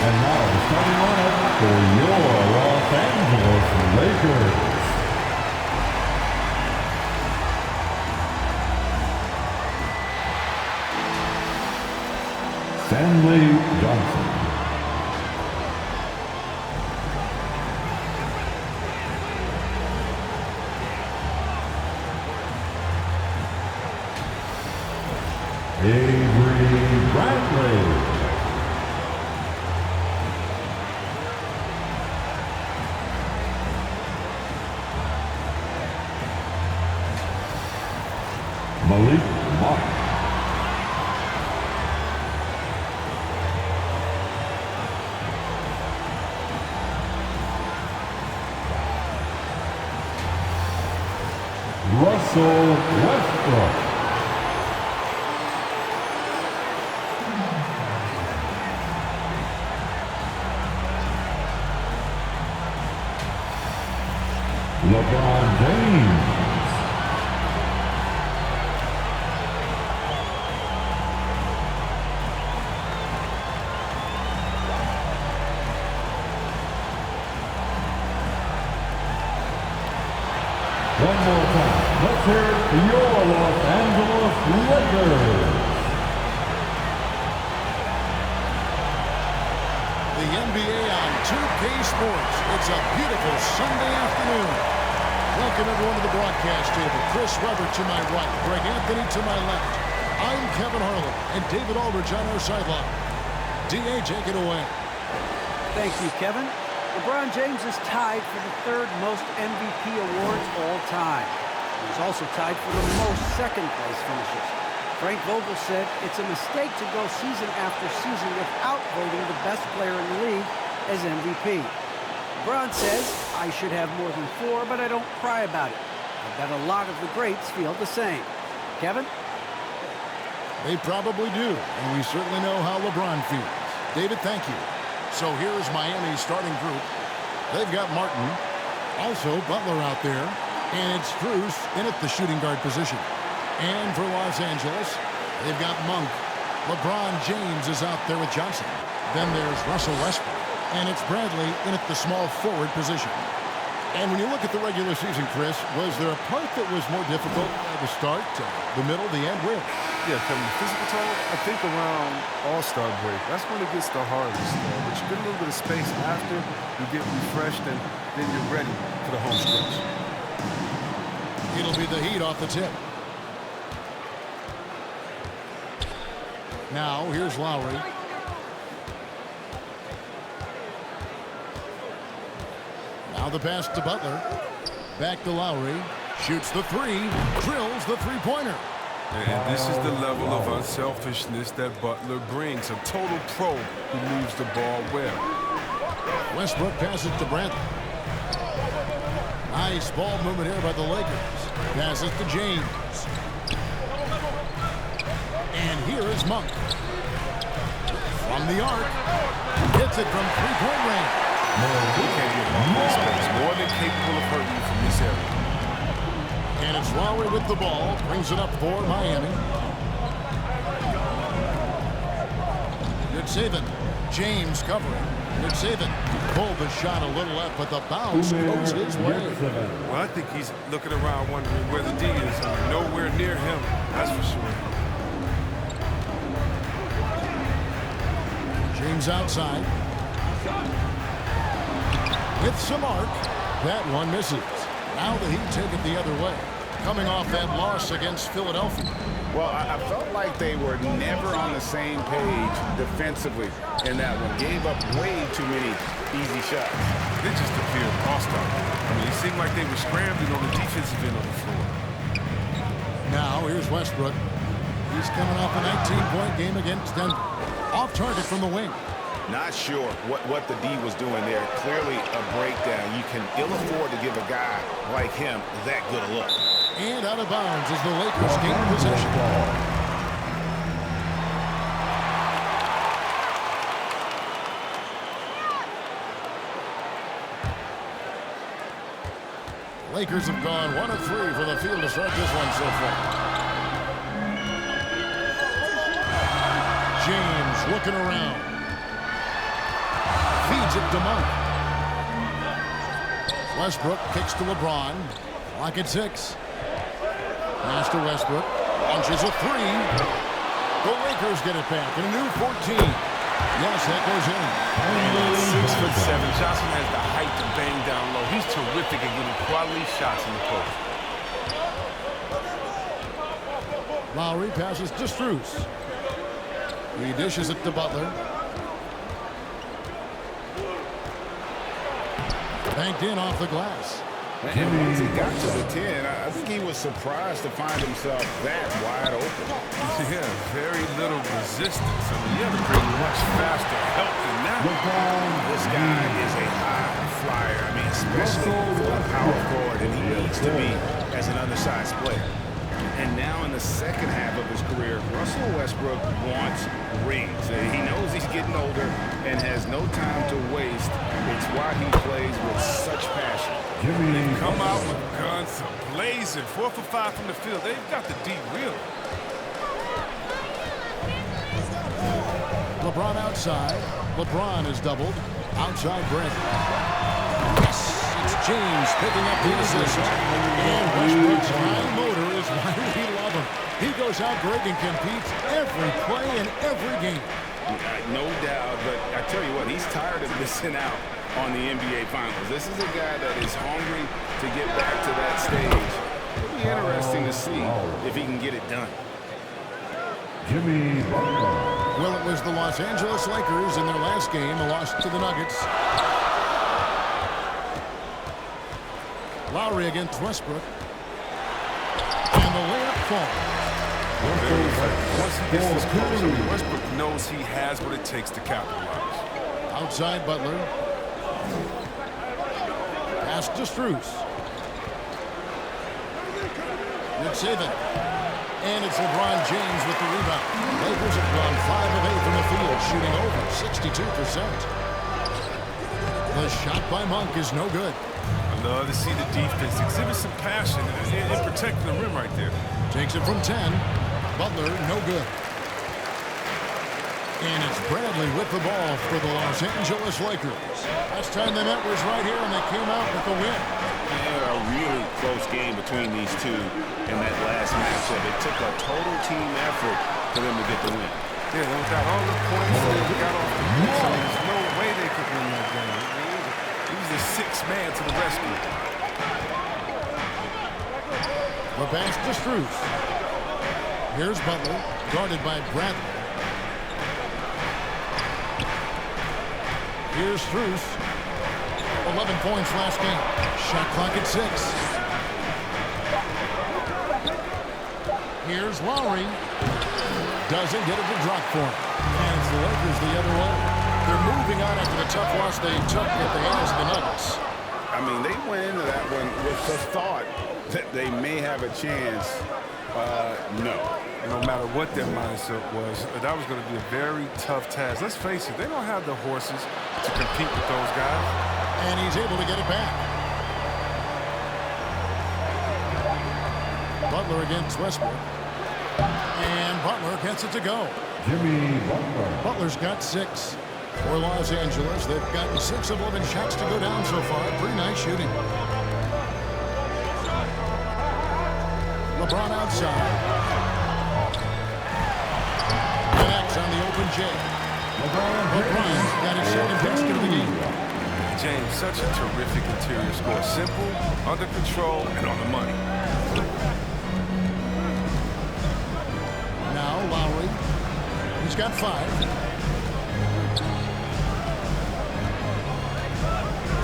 And now, starting lineup for your Los Angeles Lakers. Stanley Johnson. Avery Bradley. Malik Monk. Russell Westbrook. LeBron James. One more time. Let's hear your Los Angeles Lakers. The NBA on 2K Sports. It's a beautiful Sunday afternoon. Welcome everyone to the broadcast table. Chris Webber to my right, Greg Anthony to my left. I'm Kevin Harlan and David Aldridge on our sideline. D.A., take it away. Thank you, Kevin. LeBron James is tied for the third most MVP awards all time. He's also tied for the most second-place finishes. Frank Vogel said it's a mistake to go season after season without voting the best player in the league as MVP. LeBron says, I should have more than 4, but I don't cry about it. I bet a lot of the greats feel the same. Kevin? They probably do, and we certainly know how LeBron feels. David, thank you. So here is Miami's starting group. They've got Martin, also Butler out there, and it's Strus in at the shooting guard position. And for Los Angeles, they've got Monk. LeBron James is out there with Johnson. Then there's Russell Westbrook, and it's Bradley in at the small forward position. And when you look at the regular season, Chris, was there a part that was more difficult to start, the middle, the end, where? Yeah, Kevin, the physical toll, I think around All-Star break. That's when it gets the hardest. But you get a little bit of space after, you get refreshed, and then you're ready for the home stretch. It'll be the Heat off the tip. Now, here's Lowry. Now the pass to Butler. Back to Lowry. Shoots the three. Drills the three-pointer. And this is the level of unselfishness that Butler brings. A total pro who moves the ball well. Westbrook passes to Bradley. Nice ball movement here by the Lakers. Passes to James. And here is Monk. From the arc. Hits it from three-point range. He can't get off this space. More than capable of hurting you from this area. And it's Lowry with the ball. Brings it up for Miami. Good saving. James covering. Good saving. Pulled the shot a little left, but the bounce goes his way. Well, I think he's looking around wondering where the D is. Nowhere near him, that's for sure. James outside. With some arc. That one misses. Now the Heat take it the other way. Coming off that loss against Philadelphia. Well, I felt like they were never on the same page defensively in that one. Gave up way too many easy shots. They just appeared hostile. I mean, it seemed like they were scrambling on the defensive end of the floor. Now, here's Westbrook. He's coming off a 19-point game against Denver. Off target from the wing. Not sure what the D was doing there. Clearly a breakdown. You can ill afford to give a guy like him that good a look. And out of bounds as the Lakers gain possession. Lakers have gone 1 of 3 for the field to start this one so far. James looking around. Feeds it to Monk. Westbrook kicks to LeBron. Clock at 6. Pass to Westbrook. Launches a 3. The Lakers get it back. And a new 14. Yes, that goes in. 6'7". Johnson has the height to bang down low. He's terrific at getting quality shots in the post. Lowry passes to Strus. He dishes it to Butler. Banked in off the glass. And once he got to the 10, I think he was surprised to find himself that wide open. Yeah, very little resistance. I mean, you have to bring much faster help than that. This guy is a high flyer. I mean, especially for a power forward, and he needs to be as an undersized player. And now in the second half of his career, Russell Westbrook wants rings. He knows he's getting older and has no time to waste. It's why he plays with such passion. They come out with guns blazing, 4 for 5 from the field. They've got the deep real. LeBron outside. LeBron is doubled. Outside break. Yes, it's James picking up the assist. And Westbrook's high motor is why we love him. He goes out great and competes every play in every game. No doubt, but I tell you what, he's tired of missing out on the NBA Finals. This is a guy that is hungry to get back to that stage. It'll be interesting to see if he can get it done. Jimmy Butler. Well, it was the Los Angeles Lakers in their last game, a loss to the Nuggets. Lowry against Westbrook. And the layup falls. Once he gets this close, Westbrook knows he has what it takes to capitalize. Outside Butler. Pass to Strus. Good save it. And it's LeBron James with the rebound. Lakers have gone 5 of 8 from the field, shooting over 62%. The shot by Monk is no good. I love to see the defense exhibit some passion in protecting the rim right there. Takes it from 10. Butler, no good. And it's Bradley with the ball for the Los Angeles Lakers. Last time they met was right here, and they came out with the win. Yeah, a really close game between these two in that last matchup. It took a total team effort for them to get the win. Yeah, without all the points they got off the bench, there's no way they could win that game. He was the sixth man to the rescue. The pass to Strus. Here's Butler, guarded by Bradley. Here's Strus. 11 points last game. Shot clock at 6. Here's Lowry. Doesn't get it to drop for him. And it's the Lakers the other way. They're moving on after the tough loss they took at the hands of the Nuggets. I mean, they went into that one with the thought that they may have a chance. No. No matter what their mindset was, that was going to be a very tough task. Let's face it, they don't have the horses to compete with those guys. And he's able to get it back. Butler against Westbrook. And Butler gets it to go. Jimmy Butler. Butler's got 6. For Los Angeles, they've gotten 6 of 11 shots to go down so far. Pretty nice shooting. LeBron outside. Connects on the open J. LeBron got his second basket of the game. James, such a terrific interior score. Simple, under control, and on the money. Now Lowry. He's got 5.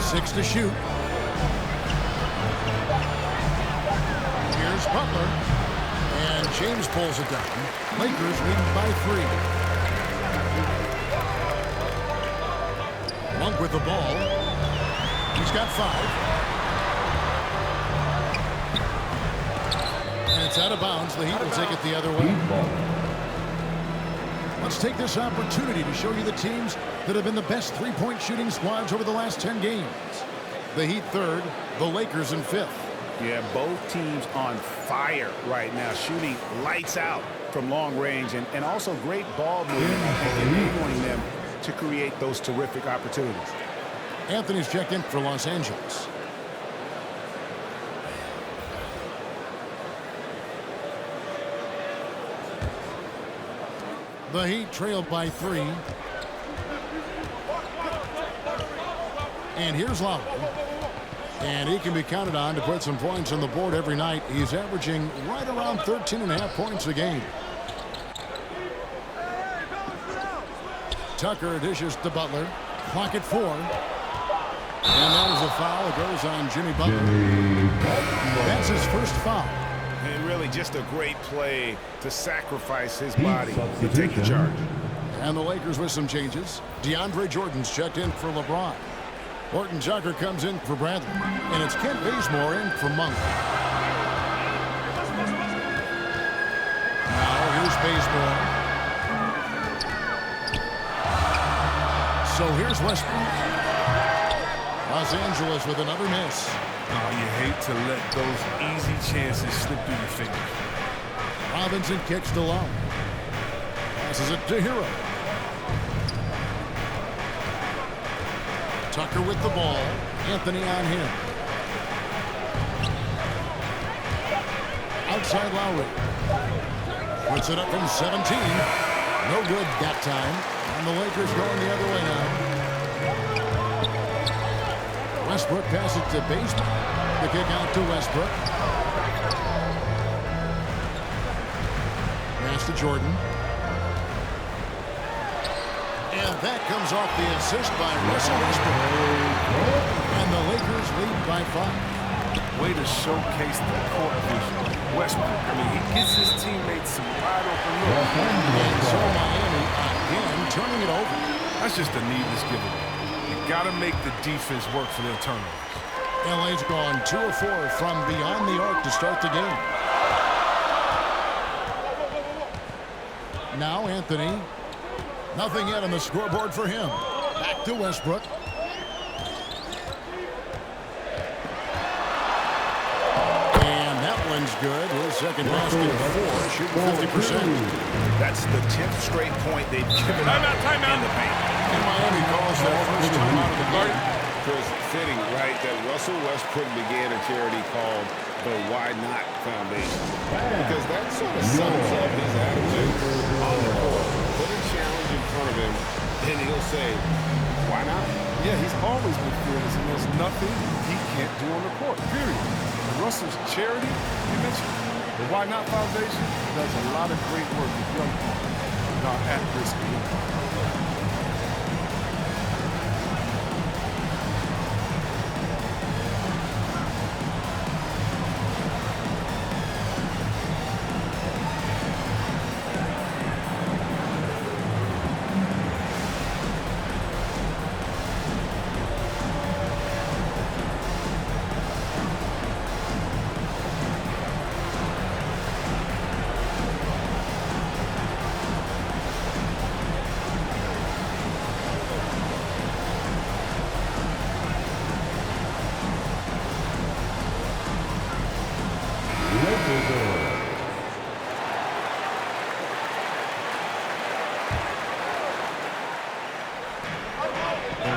6 to shoot. Here's Butler. And James pulls it down. Lakers leading by 3. Monk with the ball. He's got 5. And it's out of bounds. The Heat will take it the other way. Let's take this opportunity to show you the teams that have been the best three-point shooting squads over the last 10 games. The Heat 3rd, the Lakers in 5th. Yeah, both teams on fire right now, shooting lights out from long range and also great ball movement and enabling them to create those terrific opportunities. Anthony's checked in for Los Angeles. The Heat trailed by 3. And here's Lowry. And he can be counted on to put some points on the board every night. He's averaging right around 13.5 points a game. Tucker dishes to Butler. Clock at 4. And that is a foul. It goes on Jimmy Butler. That's his first foul. And really just a great play to sacrifice his body to take the charge. And the Lakers with some changes. DeAndre Jordan's checked in for LeBron. Horton Tucker comes in for Bradley. And it's Kent Bazemore in for Monk. Now here's Bazemore. So here's Westbrook. Los Angeles with another miss. Oh, you hate to let those easy chances slip through your fingers. Robinson kicks to Long. Passes it to Hero. Tucker with the ball. Anthony on him. Outside Lowry. Puts it up from 17. No good that time. And the Lakers going the other way now. Westbrook passes to Bazemore. The kick out to Westbrook. Pass to Jordan. And that comes off the assist by Russell Westbrook. And the Lakers lead by 5. Way to showcase the court vision. Westbrook, I mean, he gets his teammates some wide open looks. And so Miami again turning it over. That's just a needless giveaway. You got to make the defense work for their turnovers. LA's gone 2 of 4 from beyond the arc to start the game. Now Anthony. Nothing yet on the scoreboard for him. Back to Westbrook. And that one's good. His second basket of 4, shooting 50%. That's the 10th straight point they've given up in the paint. And Miami calls that first time out of the game. Chris, fitting, right, that Russell Westbrook began a charity called the Why Not Foundation. Because that sort of sums up his attitude on the court. Put a challenge in front of him, and he'll say, why not? Yeah, he's always been fearless, and there's nothing he can't do on the court, period. And Russell's charity, you mentioned, the Why Not Foundation, does a lot of great work with young people that are at risk of youth.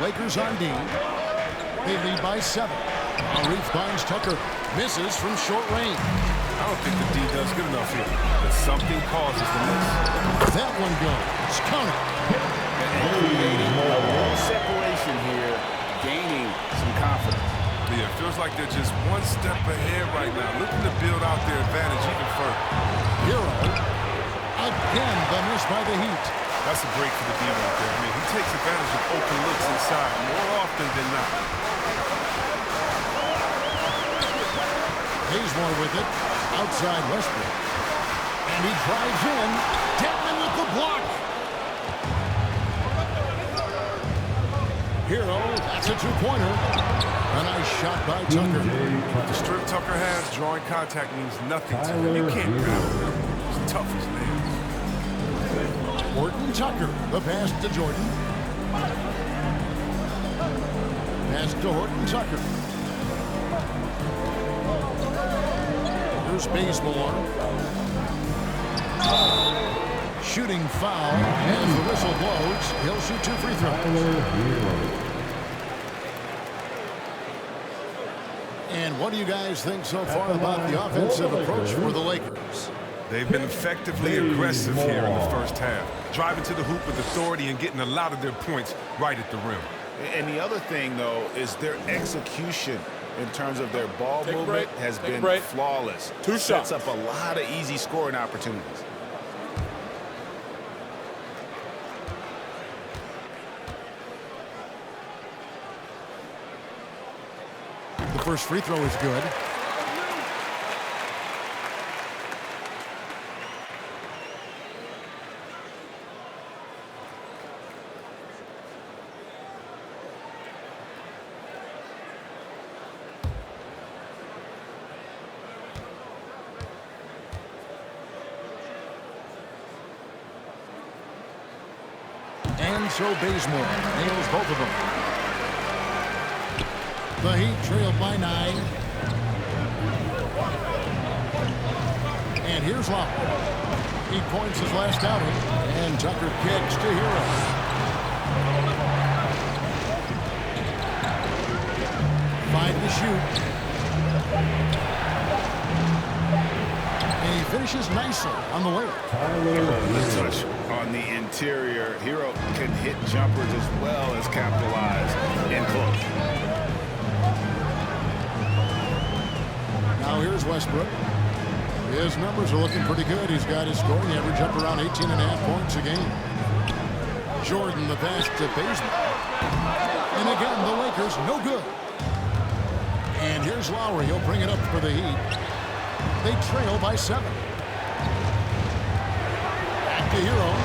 Lakers on D. They lead by 7. Reef finds Tucker. Misses from short range. I don't think the D does good enough here, but something causes the miss. That one goes. Counter. And creating a little separation here, gaining some confidence. Yeah, it feels like they're just one step ahead right now, looking to build out their advantage even further. Hero. Again, the miss by the Heat. That's a break for the D right there. I mean, he takes advantage of open looks inside more often than not. Bazemore with it. Outside Westbrook. And he drives in. Dedmon with the block. Hero, that's a 2-pointer. A nice shot by Tucker. The strength Tucker has, drawing contact means nothing to him. You can't grab him. He's tough as nails. Horton Tucker, the pass to Jordan. Pass to Horton Tucker. Here's Bazemore. Shooting foul. As the whistle blows, he'll shoot 2 free throws. What do you guys think so far about the offensive approach for the Lakers? They've been effectively aggressive here in the first half, driving to the hoop with authority and getting a lot of their points right at the rim. And the other thing, though, is their execution in terms of their ball movement has been flawless. Two shots. Sets up a lot of easy scoring opportunities. The first free throw is good. And so Bazemore nails both of them. The Heat trailed by 9. And here's Locke. He points his last outing. And Tucker kicks to Hero. Five to shoot. And he finishes nicely on the layup. The touch on the interior. Hero can hit jumpers as well as capitalize in close. Now here's Westbrook. His numbers are looking pretty good. He's got his scoring average up around 18.5 points a game. Jordan, the pass to Bazemore. And again, the Lakers, no good. And here's Lowry. He'll bring it up for the Heat. They trail by 7. Back to Hero.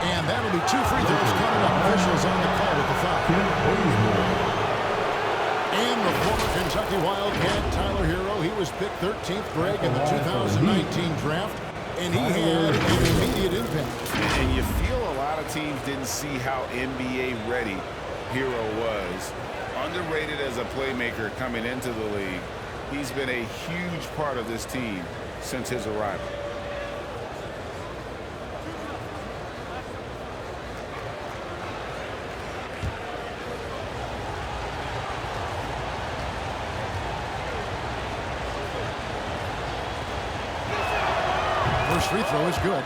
And that'll be 2 free throws coming up. Officials on the call with the foul. And the former Kentucky Wildcat, Tyler Hero, he was picked 13th, Greg, in the 2019 draft, and he had an immediate impact. And you feel a lot of teams didn't see how NBA ready Hero was. Underrated as a playmaker coming into the league. He's been a huge part of this team since his arrival. First free throw is good.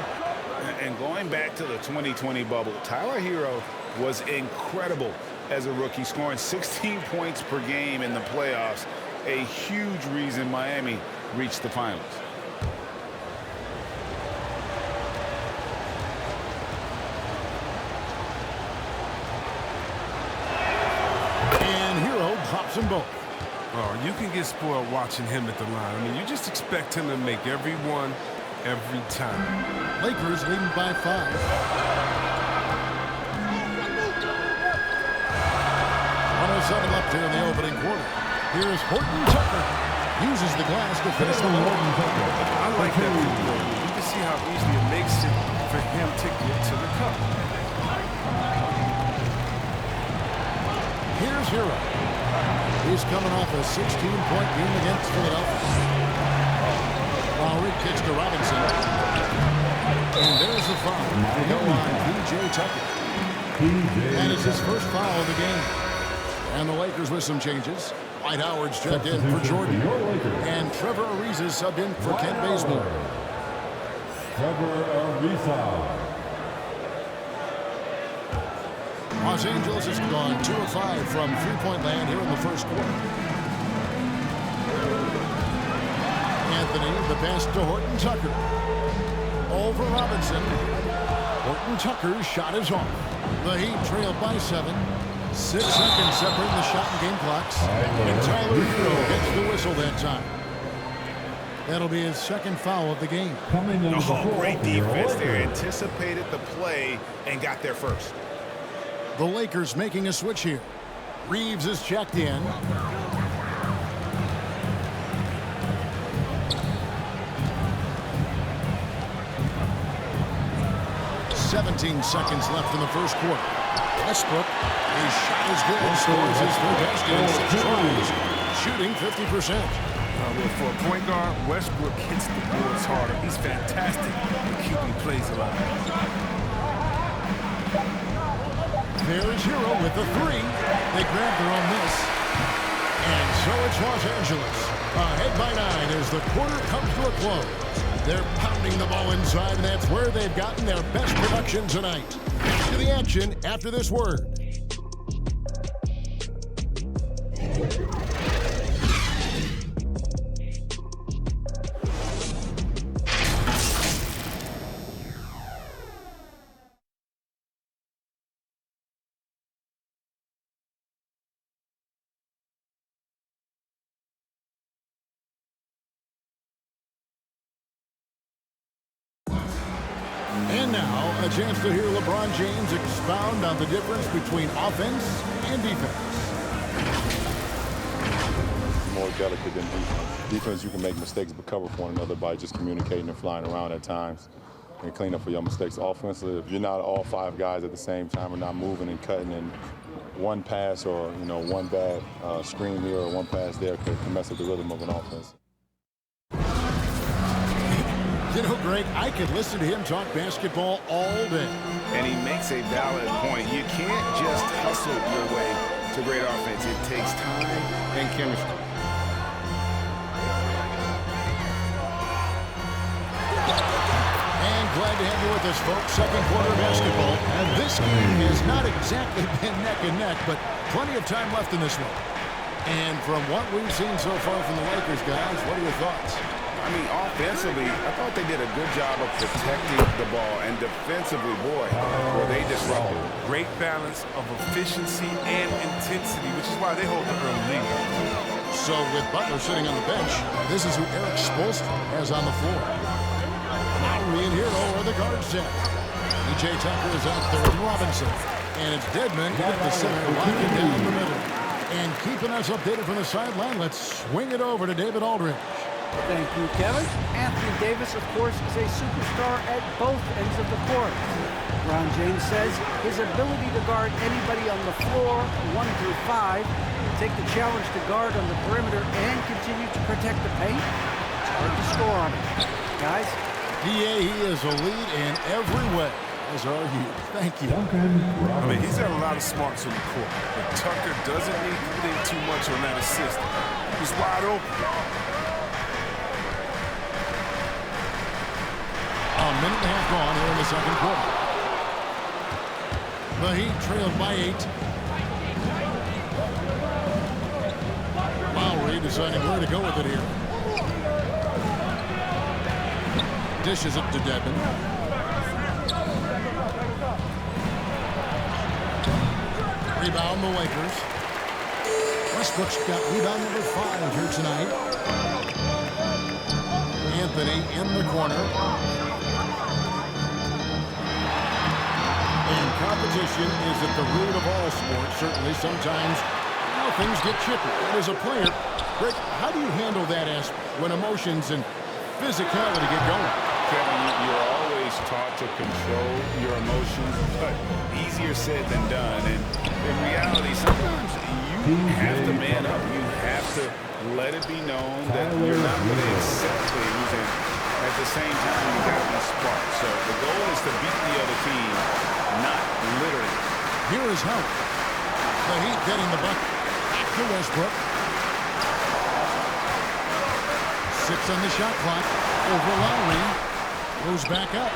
And going back to the 2020 bubble, Tyler Hero was incredible as a rookie, scoring 16 points per game in the playoffs, a huge reason Miami reached the finals. And Hero drops them both. Oh, you can get spoiled watching him at the line. I mean, you just expect him to make every one, every time. Lakers leading by 5. Set him up here in the opening quarter. Here's Horton Tucker. Uses the glass to finish the ball. I like that. You can see how easily it makes it for him to get to the cup. Here's Hero. He's coming off a 16-point game against Philadelphia. Lowry kicks to Robinson. And there's the foul. To go on P.J. Tucker. And it's his first foul of the game. And the Lakers with some changes. Dwight Howard's checked in for Jordan. And Trevor Ariza subbed in for Kent Bazemore. Trevor Ariza. Los Angeles has gone 2 of 5 from three-point land here in the first quarter. Anthony, the pass to Horton Tucker. Over Robinson. Horton Tucker's shot is off. The Heat trailed by 7. 6 seconds separating the shot and game clocks. And Tyler Hero gets the whistle that time. That'll be his second foul of the game. Great defense there. Anticipated the play and got there first. The Lakers making a switch here. Reeves is checked in. "17 seconds left in the first quarter. Westbrook, his shot is good, scores his third basket in 6 tries, shooting 50%. For a point guard, Westbrook hits the boards harder. He's fantastic at keeping plays alive. There's Average hero with the three. They grab their own miss. And so it's Los Angeles. Ahead by 9 as the quarter comes to a close. They're pounding the ball inside, and that's where they've gotten their best production tonight. Back to the action after this word. And now, a chance to hear LeBron James expound on the difference between offense and defense. More delicate than defense. Defense, you can make mistakes but cover for one another by just communicating and flying around at times and clean up for your mistakes. Offensively, if you're not all 5 guys at the same time and not moving and cutting, and one pass or one bad screen here or one pass there could mess up the rhythm of an offense. Greg, I could listen to him talk basketball all day. And he makes a valid point. You can't just hustle your way to great offense. It takes time and chemistry. And glad to have you with us, folks. Second quarter basketball. And this game has not exactly been neck and neck, but plenty of time left in this one. And from what we've seen so far from the Lakers, guys, what are your thoughts? I mean, offensively, I thought they did a good job of protecting the ball. And defensively, boy, were they disruptive. Great balance of efficiency and intensity, which is why they hold the early lead. So with Butler sitting on the bench, this is who Eric Spoelstra has on the floor. Lowry and Hero are the guard set. E.J. Tucker is out there with Robinson. And it's Dedmon at the center, locking down the middle. And keeping us updated from the sideline, let's swing it over to David Aldridge. Thank you, Kevin. Anthony Davis, of course, is a superstar at both ends of the court. LeBron James says his ability to guard anybody on the floor, 1 through 5, take the challenge to guard on the perimeter and continue to protect the paint, it's hard to score on him. Guys? He is a lead in every way, as are you. Thank you. I mean, he's got a lot of smarts on the court, but Tucker doesn't need to think too much on that assist. He's wide open. A minute and a half gone here in the second quarter. The Heat trailed by 8. Lowry deciding where to go with it here. Dishes it to Dedmon. Rebound the Lakers. Westbrook's got rebound number 5 here tonight. Anthony in the corner. And competition is at the root of all sports. Certainly, sometimes things get chippy. And as a player, Rick, how do you handle that aspect when emotions and physicality get going? Kevin, you're always taught to control your emotions, but easier said than done. And in reality, sometimes you have to man up. You have to let it be known that you're not going to accept things. And at the same time, you got to spark. So the goal is to beat the other team, not literally. Here is Hunt. The Heat getting the bucket. Back to Westbrook. 6 on the shot clock. Over Lowry. Goes back up.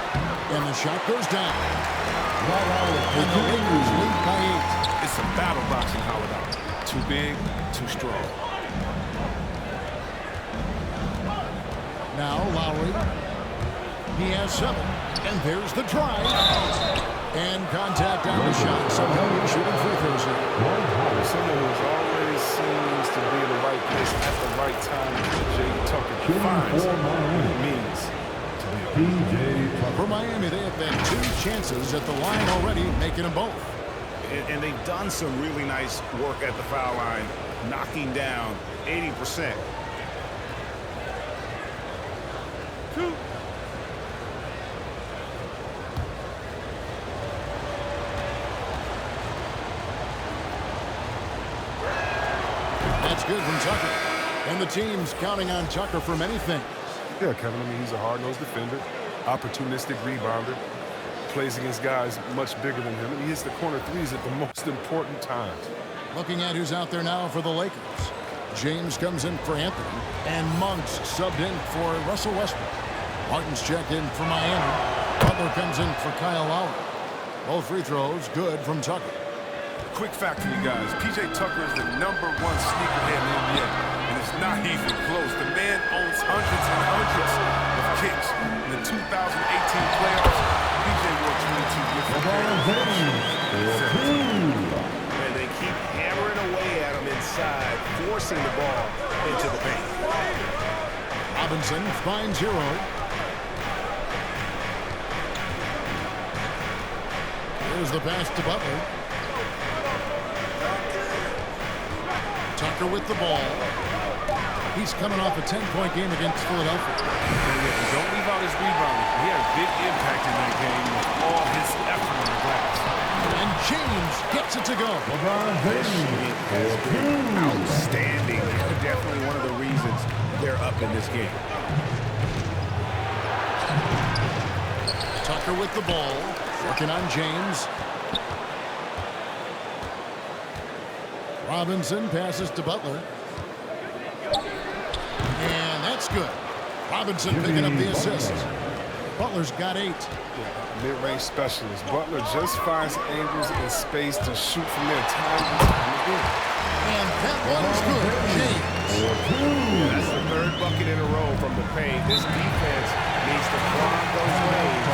And the shot goes down. And the Lakers lead by 8. It's a battle boxing holiday. Too big, too strong. Now Lowry. He has 7. And there's the drive. And contact on the shot. So he'll be shooting free throws here. Someone who always seems to be in the right place at the right time. J. Tucker defines what it means to be For Miami, they have had 2 chances at the line already, making them both. And they've done some really nice work at the foul line, knocking down 80%. That's good from Tucker. And the team's counting on Tucker for many things. Yeah, Kevin, I mean, he's a hard-nosed defender, opportunistic rebounder, plays against guys much bigger than him, and he hits the corner threes at the most important times. Looking at who's out there now for the Lakers. James comes in for Anthony, and Monk's subbed in for Russell Westbrook. Martin's checked in for Miami. Butler comes in for Kyle Lowry. Both free throws good from Tucker. Quick fact for you guys, P.J. Tucker is the #1 sneakerhead in the NBA, and it's not even close. The man owns hundreds and hundreds of kicks. In the 2018 playoffs, P.J. wore 22 different pairs. And they keep hammering away at him inside, forcing the ball into the paint. Robinson finds Hero. Here's the pass to Butler. Tucker with the ball. He's coming off a 10-point game against Philadelphia. And don't leave out his rebounding. He had a big impact in that game with all his effort on the glass. And James gets it to go. LeBron James. Outstanding. Definitely one of the reasons they're up in this game. Tucker with the ball. Working on James. Robinson passes to Butler. And that's good. Robinson picking up the assist. Butler's got 8. Mid-range specialist. Butler just finds angles and space to shoot from there time and time again. And that one's good. James. That's the 3rd bucket in a row from the paint. This defense needs to climb those waves.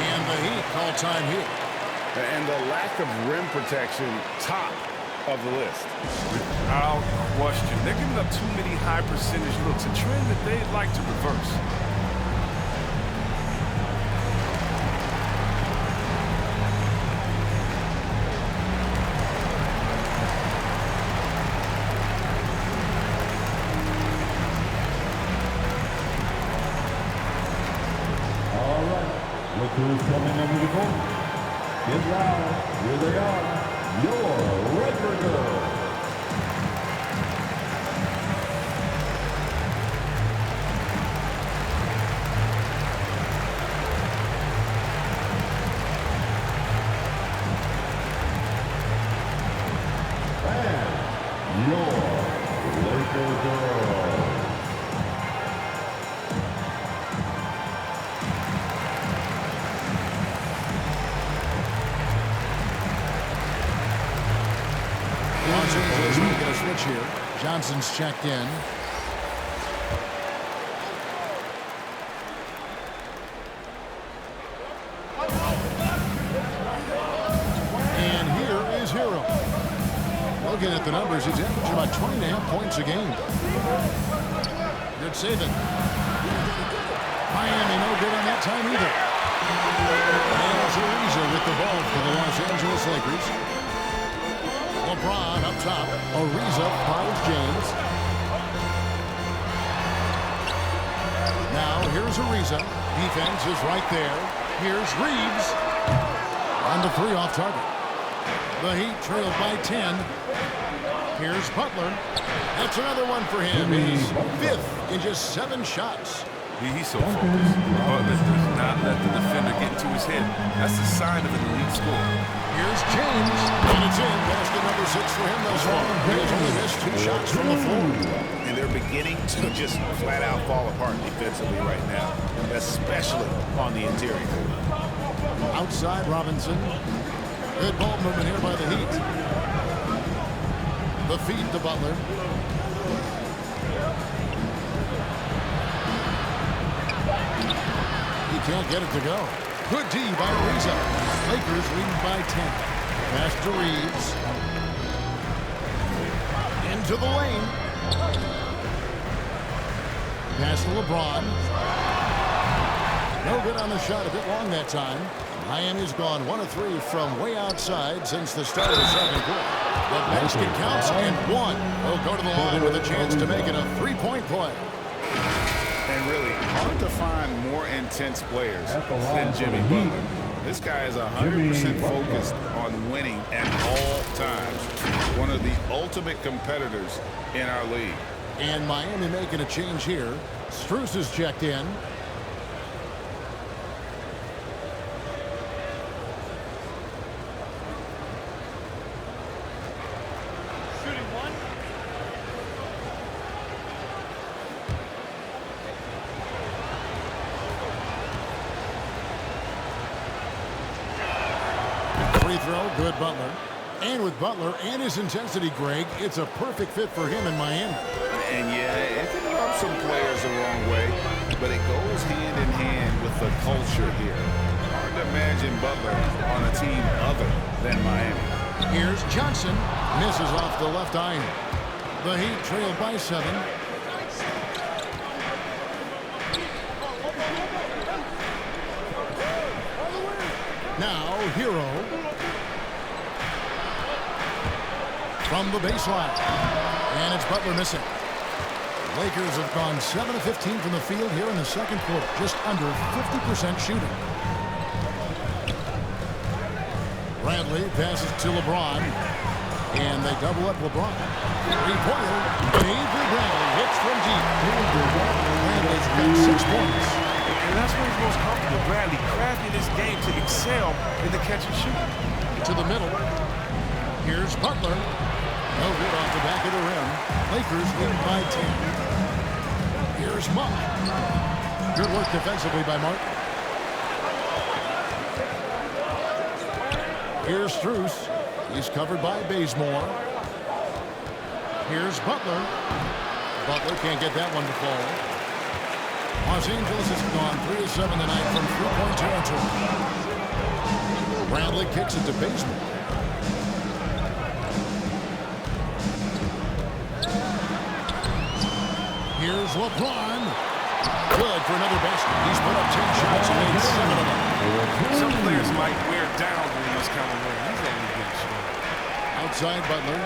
And the Heat call time here. And the lack of rim protection, top of the list. Without question. They're giving up too many high percentage looks, a trend that they'd like to reverse. All right. Look who's coming under the court. Get loud. Here they are. Your record girl. And your Laker girl. Johnson's making a switch here. Johnson's checked in. And here is Hero. Looking at the numbers, he's averaging about 20.5 points a game. Good saving. Miami no good on that time either. And Ariza with the ball for the Los Angeles Lakers. LeBron up top. Ariza finds James. Now here's Ariza. Defense is right there. Here's Reeves. On the 3 off target. The Heat trailed by 10. Here's Butler. That's another one for him. He's 5th in just 7 shots. He's so focused. Butler does not let the defender get to his head. That's a sign of an elite scorer. Here's James. And it's in. Basket number 6 for him thus far. He has only missed 2 shots from the floor. And they're beginning to just flat out fall apart defensively right now, especially on the interior. Outside Robinson. Good ball movement here by the Heat. The feed to Butler. He can't get it to go. Good D by Ariza. Lakers leading by 10. Pass to Reeves. Into the lane. Pass to LeBron. No good on the shot. A bit long that time. Miami's gone 1 of 3 from way outside since the start of the 2nd quarter. The basket counts and 1. He'll go to the line with a chance to make it a 3-point play. And really hard to find more intense players than Jimmy Butler. This guy is 100% focused on winning at all times. One of the ultimate competitors in our league. And Miami making a change here. Strus is checked in. Free throw, good Butler. And with Butler and his intensity, Greg, it's a perfect fit for him in Miami. And yeah, it can rub some players the wrong way, but it goes hand in hand with the culture here. Hard to imagine Butler on a team other than Miami. Here's Johnson. Misses off the left iron. The Heat trail by 7. Now, Hero. From the baseline. And it's Butler missing. Lakers have gone 7 of 15 from the field here in the second quarter. Just under 50% shooting. Bradley passes to LeBron. And they double up LeBron. Three-pointer. And Avery Bradley hits from deep. Bradley's got 6 points. And that's where he's most comfortable. Bradley crafting his game to excel in the catch and shoot. To the middle. Here's Butler. No good off the back of the rim. Lakers lead by 10. Here's Monk. Good work defensively by Mark. Here's Strus. He's covered by Bazemore. Here's Butler. Butler can't get that one to fall. Los Angeles has gone 3 of 7 tonight from three-point territory. Bradley kicks it to Bazemore. Here's LeBron. Good for another basket. He's put up 10 shots and made 7 of them. Some players might wear down during this kind of run. He's only getting short. Outside Butler.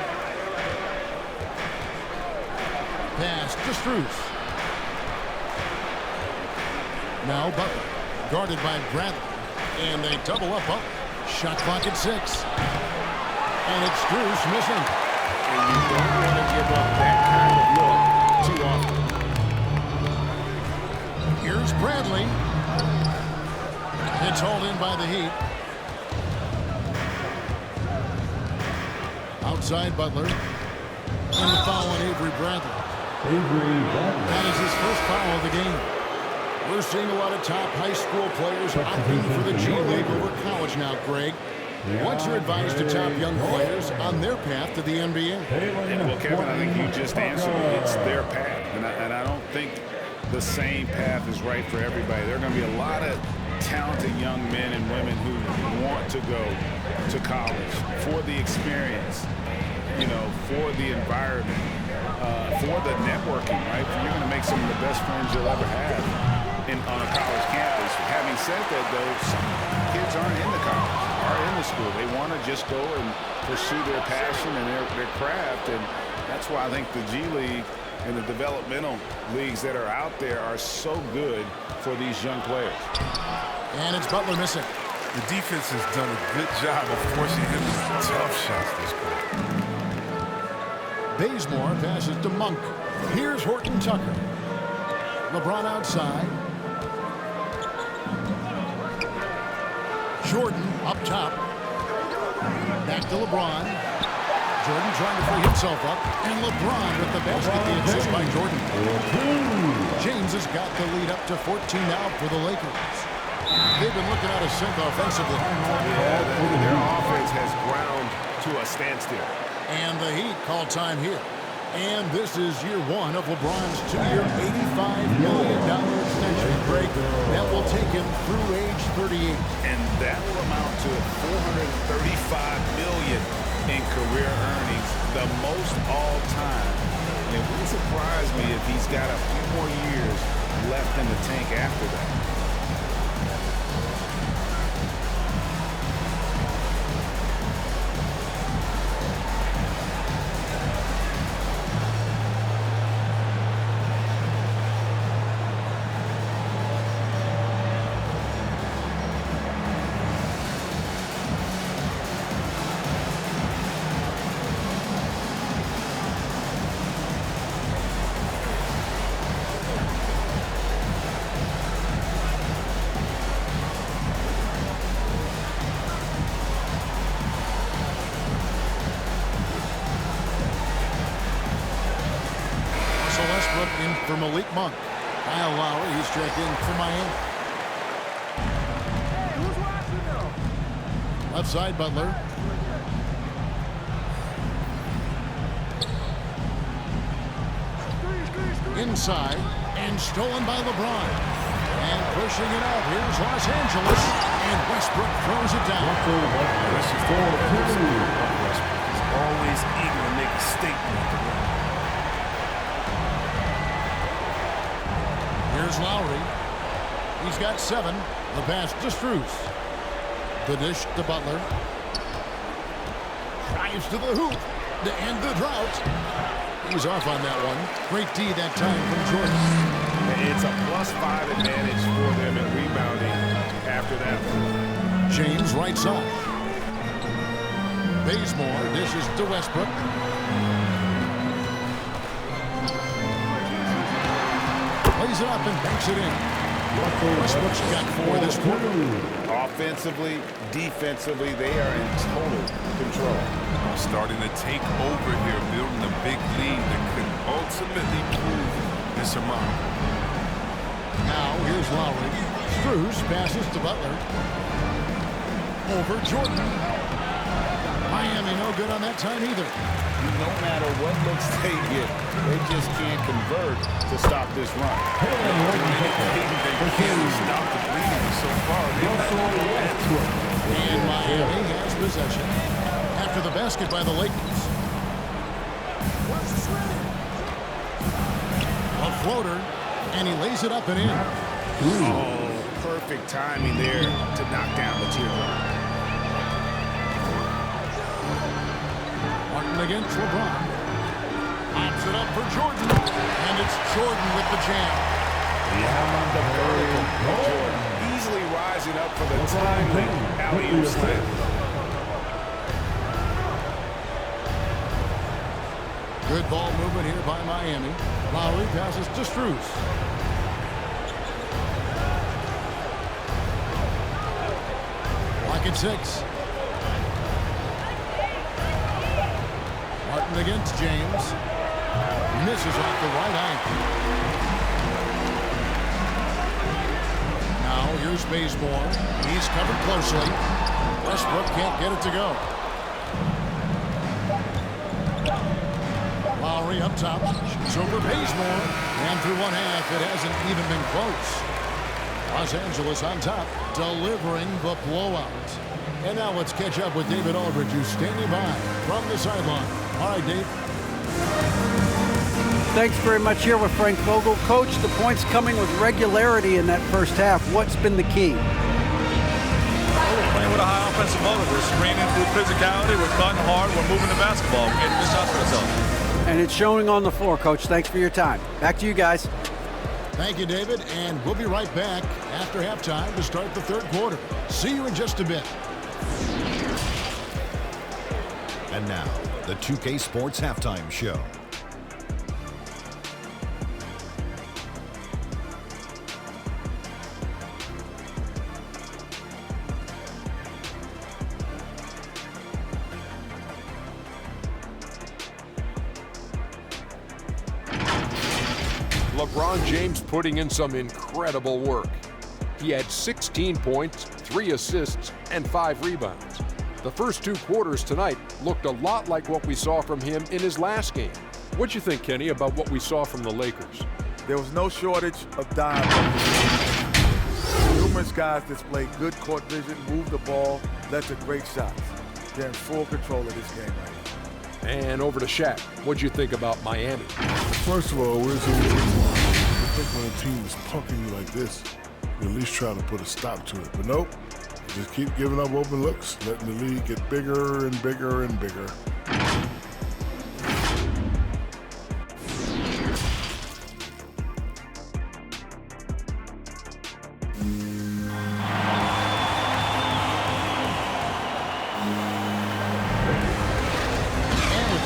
Pass to Strus. Now Butler. Guarded by Bradley. And they double up Butler. Shot clock at 6. And it's Strus missing. And you don't want to give up that kind of look too often. Here's Bradley. It's hauled in by the Heat. Outside Butler. And the foul on Avery Bradley. That is his first foul of the game. We're seeing a lot of top high school players opting for the G League over college now, Greg. What's your advice to top young players on their path to the NBA? Well, Kevin, I think you just answered it. It's their path. And I don't think the same path is right for everybody. There are going to be a lot of talented young men and women who want to go to college for the experience, you know, for the environment, for the networking, right? You're going to make some of the best friends you'll ever have on a college campus. Having said that, though, some kids aren't in the college, are in the school. They want to just go and pursue their passion and their craft, and that's why I think the G League and the developmental leagues that are out there are so good for these young players. And it's Butler missing. The defense has done a good job of forcing him to tough shots this quarter. Bazemore passes to Monk. Here's Horton Tucker. LeBron outside. Jordan up top. Back to LeBron. Jordan trying to free himself up. And LeBron with the basket. The assist by Jordan. James has got the lead up to 14 now for the Lakers. They've been looking out of sync offensively. Their offense has ground to a standstill. And the Heat call time here. And this is year 1 of LeBron's 2-year, $85 million extension break that will take him through age 38. And that will amount to $435 million in career earnings, the most all time. And it wouldn't surprise me if he's got a few more years left in the tank after that. In for Malik Monk. Kyle Lowry, he's checked in for Miami. Left side, Butler. Inside, and stolen by LeBron. And pushing it out, here's Los Angeles. And Westbrook throws it down. That's just the Westbrook. He's always eager to make a statement at the rim. Here's Lowry. He's got 7. The pass to Strus. The dish to Butler. Drives to the hoop to end the drought. He's off on that one. Great D that time from Jordan. It's a +5 advantage for them in rebounding after that one. James right side. Bazemore dishes to Westbrook. Plays it up and banks it in. Westbrook's got 4 this quarter. Offensively, defensively, they are in total control. Starting to take over here, building a big lead that could ultimately prove insurmountable. Now here's Lowry. Strus passes to Butler. Over Jordan. Miami no good on that time either. No matter what looks they get, they just can't convert to stop this run. They can't stop the bleeding so far. And Miami has possession after the basket by the Lakers. A floater, and he lays it up and in. Oh, perfect timing there to knock down the tier. Martin against LeBron. Pops it up for Jordan. And it's Jordan with the jam. Jordan easily rising up for the timely alley-oop slam. Good ball movement here by Miami. Lowry passes to Strus. Lock at 6. Martin against James. Misses off the right ankle. Now here's Bazemore. He's covered closely. Westbrook can't get it to go. Lowry up top. Shoots over Bazemore. And through one half, it hasn't even been close. Los Angeles on top, delivering the blowout. And now let's catch up with David Aldridge, who's standing by from the sideline. All right, Dave. Thanks very much here with Frank Vogel. Coach, the points coming with regularity in that first half. What's been the key? We're playing with a high offensive motor. We're screening through physicality. We're cutting hard. We're moving the basketball. We're getting good shots for ourselves. And it's showing on the floor, Coach. Thanks for your time. Back to you guys. Thank you, David. And we'll be right back after halftime to start the third quarter. See you in just a bit. And now, the 2K Sports Halftime Show. LeBron James putting in some incredible work. He had 16 points, 3 assists, and 5 rebounds. The first 2 quarters tonight looked a lot like what we saw from him in his last game. What you think, Kenny, about what we saw from the Lakers? There was no shortage of dimes. Numerous guys displayed good court vision, moved the ball, led to great shots. They're in full control of this game right now. And over to Shaq. What'd you think about Miami? First of all, where's the I think when a team is punking you like this, you at least try to put a stop to it. But nope, just keep giving up open looks, letting the lead get bigger and bigger and bigger.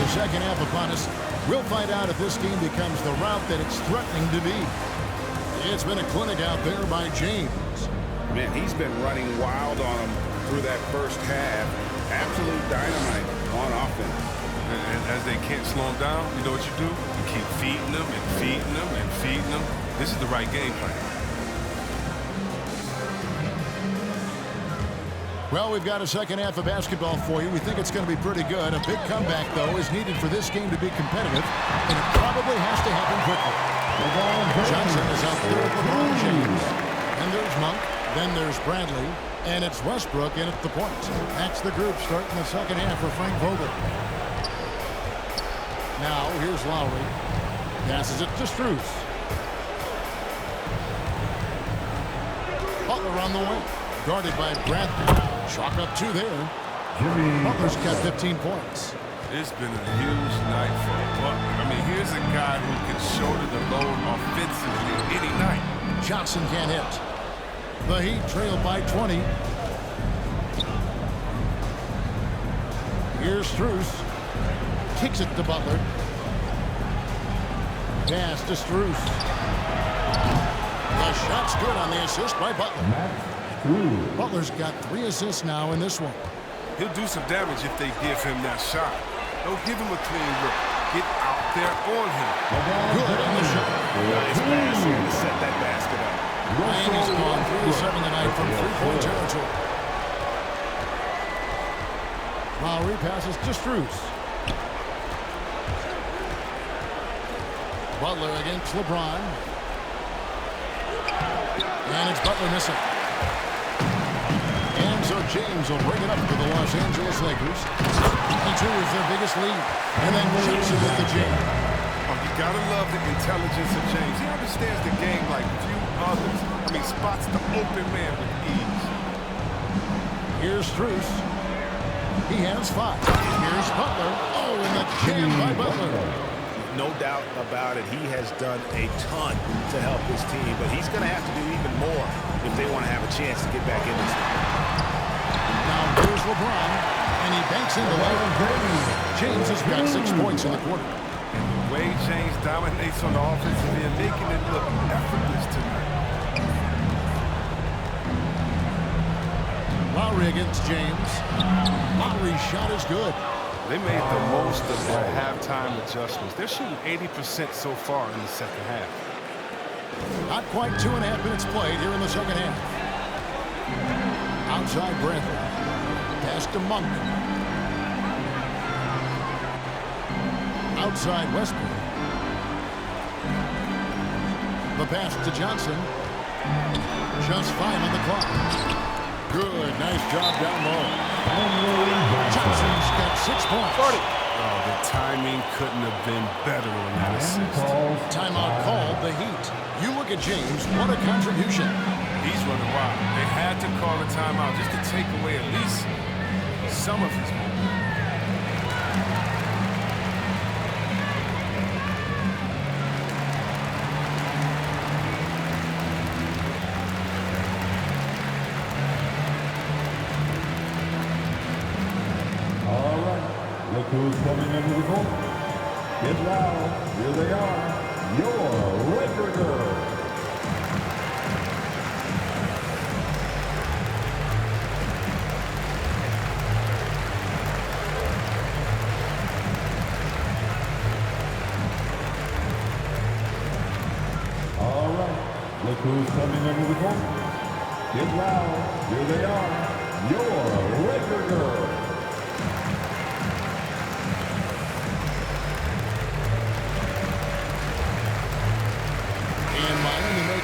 Second half upon us. We'll find out if this game becomes the route that it's threatening to be. It's been a clinic out there by James. Man, he's been running wild on him through that first half. Absolute dynamite on offense. And as they can't slow him down, you know what you do? You keep feeding them and feeding them and feeding them. This is the right game plan. Well, we've got a second half of basketball for you. We think it's going to be pretty good. A big comeback, though, is needed for this game to be competitive, and it probably has to happen quickly. Johnson is out there with LeBron James. And there's Monk. Then there's Bradley. And it's Westbrook in at the point. That's the group starting the second half for Frank Vogel. Now, here's Lowry. Passes it to Strus. Butler on the wing. Guarded by Bradley. Chalk up 2 there. Butler's got 15 points. It's been a huge night for Butler. I mean, here's a guy who can shoulder the load offensively any night. Johnson can't hit. The Heat trail by 20. Here's Strus. Kicks it to Butler. Pass to Strus. The shot's good on the assist by Butler. Butler's got 3 assists now in this one. He'll do some damage if they give him that shot. Don't give him a clean look. Get out there on him. Good on the shot. Nice pass here to set that basket up. And he's gone 3-7 tonight from 3-point territory. Lowry passes to Strus. Butler against LeBron. And it's Butler missing. And so James will bring it up for the Los Angeles Lakers. 52 is their biggest lead. And then Johnson with the jam. Oh, you gotta love the intelligence of James. He understands the game like few others. I mean, spots the open man with ease. Here's Strus. He has 5. Here's Butler. Oh, and the jam by Butler. No doubt about it. He has done a ton to help his team, but he's going to have to do even more if they want to have a chance to get back in this game. Now here's LeBron, and he banks into it. James has got 6 points in the quarter. And the way James dominates on the offensive end, making it look effortless tonight. Lowry against James. Lowry's shot is good. They made the most of their halftime adjustments. They're shooting 80% so far in the second half. Not quite 2.5 minutes played here in the second half. Outside Bradley. Pass to Monk. Outside Westbrook. The pass to Johnson. Just 5 on the clock. Good, nice job down low. Johnson's got 6 points. 40. Oh, the timing couldn't have been better on that assist. Timeout called the Heat. You look at James, what a contribution. He's running wild. They had to call a timeout just to take away at least some of his momentum. Look who's coming into the court. Get loud. Here they are. Your Laker girls. All right. Look who's coming into the court. Get loud. Here they are. Your Laker girls.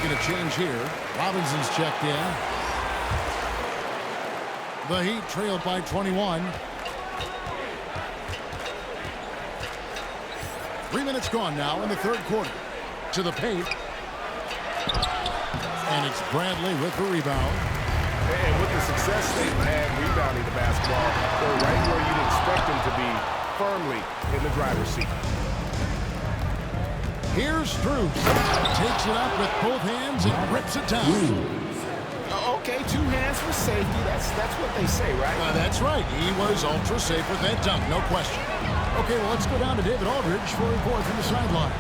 A change here. Robinson's checked in. The Heat trailed by 21. 3 minutes gone now in the third quarter. To the paint. And it's Bradley with the rebound. And with the success they've had rebounding the basketball, they're right where you'd expect them to be, firmly in the driver's seat. Here's Strus. Takes it up with both hands and rips it down. Okay, 2 hands for safety. That's what they say, right? That's right. He was ultra safe with that dunk, no question. Okay, well, let's go down to David Aldridge for a report from the sideline.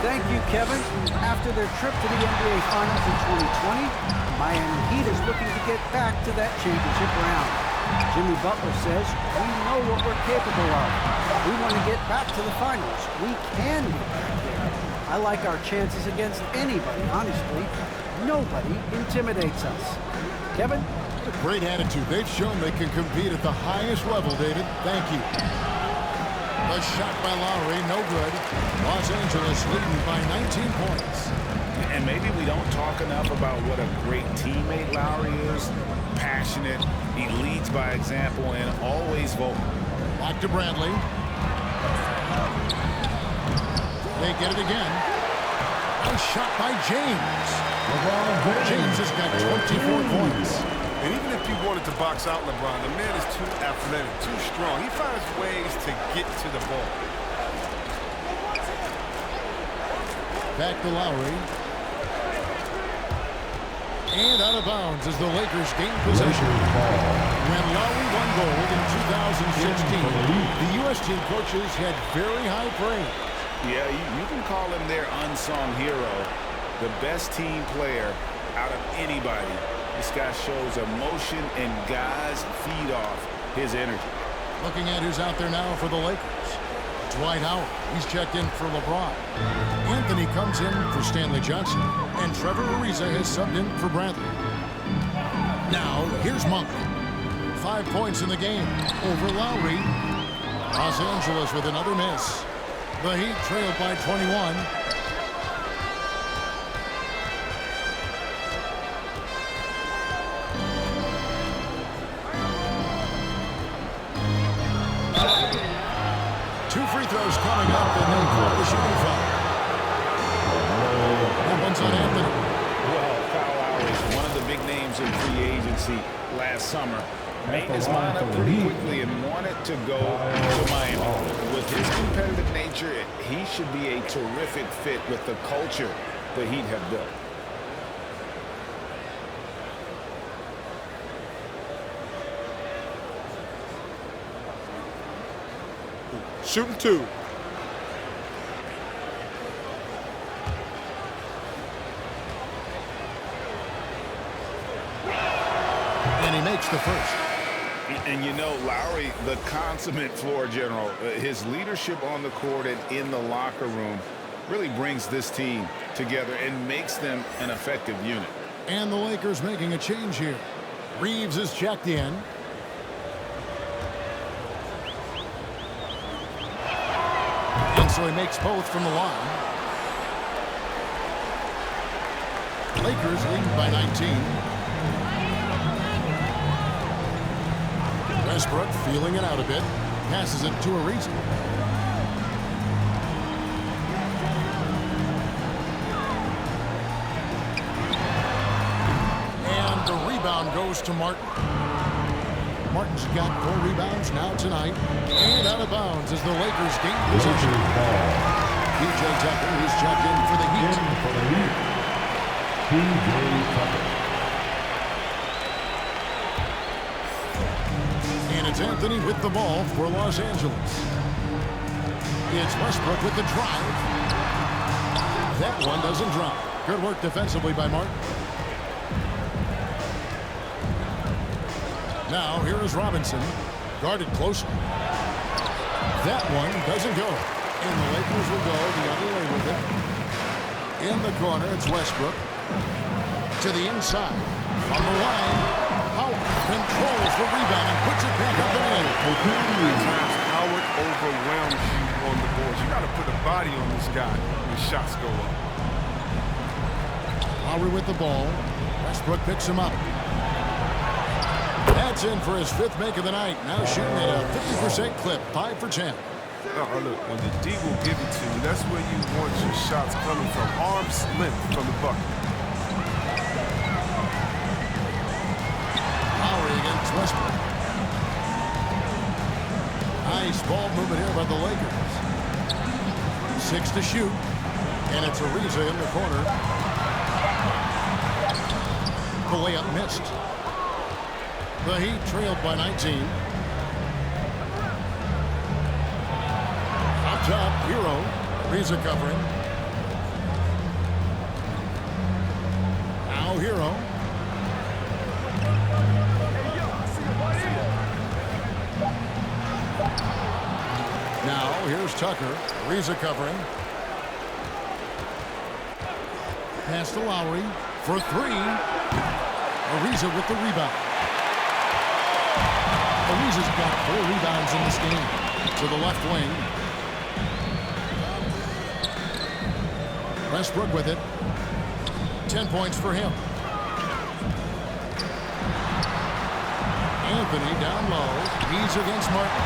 Thank you, Kevin. After their trip to the NBA Finals in 2020, Miami Heat is looking to get back to that championship round. Jimmy Butler says, we know what we're capable of. We want to get back to the finals. We can get back there. I like our chances against anybody, honestly. Nobody intimidates us. Kevin? Great attitude. They've shown they can compete at the highest level, David. Thank you. A shot by Lowry, no good. Los Angeles leading by 19 points. And maybe we don't talk enough about what a great teammate Lowry is. Passionate, he leads by example, and always vocal. Back to Bradley. They get it again. Nice shot by James. James has got 24 points. And even if you wanted to box out LeBron, the man is too athletic, too strong. He finds ways to get to the ball. Back to Lowry. And out of bounds as the Lakers gain possession. When Lowry won gold in 2016, the U.S. team coaches had very high praise. Yeah, you can call him their unsung hero, the best team player out of anybody. This guy shows emotion, and guys feed off his energy. Looking at who's out there now for the Lakers. Dwight Howard, he's checked in for LeBron. Anthony comes in for Stanley Johnson, and Trevor Ariza has subbed in for Bradley. Now, here's Monk. 5 points in the game over Lowry. Los Angeles with another miss. The Heat trailed by 21. Two free throws coming up, and they call the shooting foul. That one's on Anthony. Well, Kyle Lowry is one of the big names in free agency last summer. Made his mind up pretty quickly and wanted to go to Miami. With his competitive nature, he should be a terrific fit with the culture the Heat have built. Shooting two. And he makes the first. And you know, Lowry, the consummate floor general, his leadership on the court and in the locker room really brings this team together and makes them an effective unit. And the Lakers making a change here. Reeves is checked in. And so he makes both from the line. Lakers lead by 19. Westbrook feeling it out a bit. Passes it to Ariza. And the rebound goes to Martin. Martin's got 4 rebounds now tonight. And out of bounds as the Lakers gain possession. PJ Tucker is checked in for the Heat. PJ Tucker. It's Anthony with the ball for Los Angeles. It's Westbrook with the drive. That one doesn't drop. Good work defensively by Martin. Now here is Robinson. Guarded closely. That one doesn't go. And the Lakers will go the other way with it. In the corner, it's Westbrook. To the inside. On the line. Howard controls the rebound and puts it back up and in. Sometimes Howard overwhelms you on the boards. You got to put a body on this guy when shots go up. Lowry with the ball. Westbrook picks him up. That's in for his 5th make of the night. Now shooting at a 50% clip. 5 for 10. Oh, look, when the D will give it to you, that's where you want your shots coming from. Arm's length from the bucket. Against Westbrook. Nice ball movement here by the Lakers. 6 to shoot. And it's Ariza in the corner. The layup missed. The Heat trailed by 19. Up top, Hero. Ariza covering. Now Hero. Now, here's Tucker. Ariza covering. Pass to Lowry for 3. Ariza with the rebound. Ariza's got 4 rebounds in this game. To the left wing. Westbrook with it. 10 points for him. Anthony down low. He's against Martin.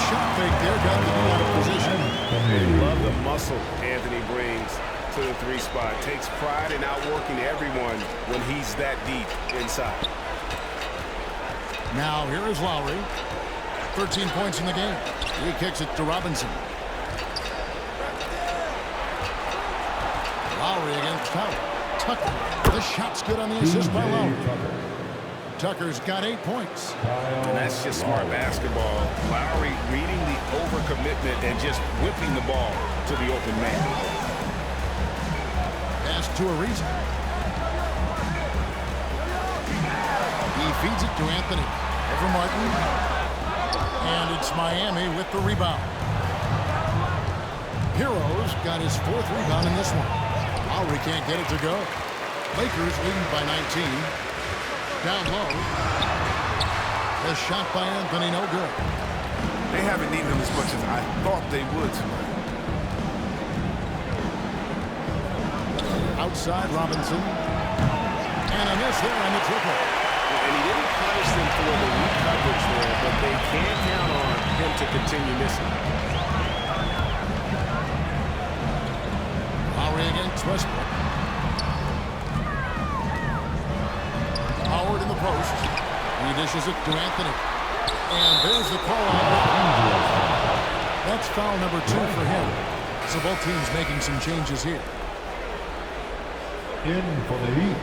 Shot fake there. Got to be out of position. I love the muscle Anthony brings to the 3 spot. Takes pride in outworking everyone when he's that deep inside. Now here is Lowry. 13 points in the game. He kicks it to Robinson. Lowry against Tucker. The shot's good on the assist by Lowry. Tucker's got 8 points. And that's just smart basketball. Lowry reading the overcommitment and just whipping the ball to the open man. Pass to Ariza. He feeds it to Anthony. Over Martin. And it's Miami with the rebound. Hero's got his 4th rebound in this one. Lowry can't get it to go. Lakers leading by 19. Down low. The shot by Anthony, no good. They haven't needed him as much as I thought they would tonight. Outside Robinson. And a miss there on the triple. And he didn't punish them for the weak coverage there, but they can't count on him to continue missing. Lowry against Westbrook. Howard in the post. He dishes it to Anthony. And there's the call on that. That's foul number 2 for him. So both teams making some changes here. In for the Heat.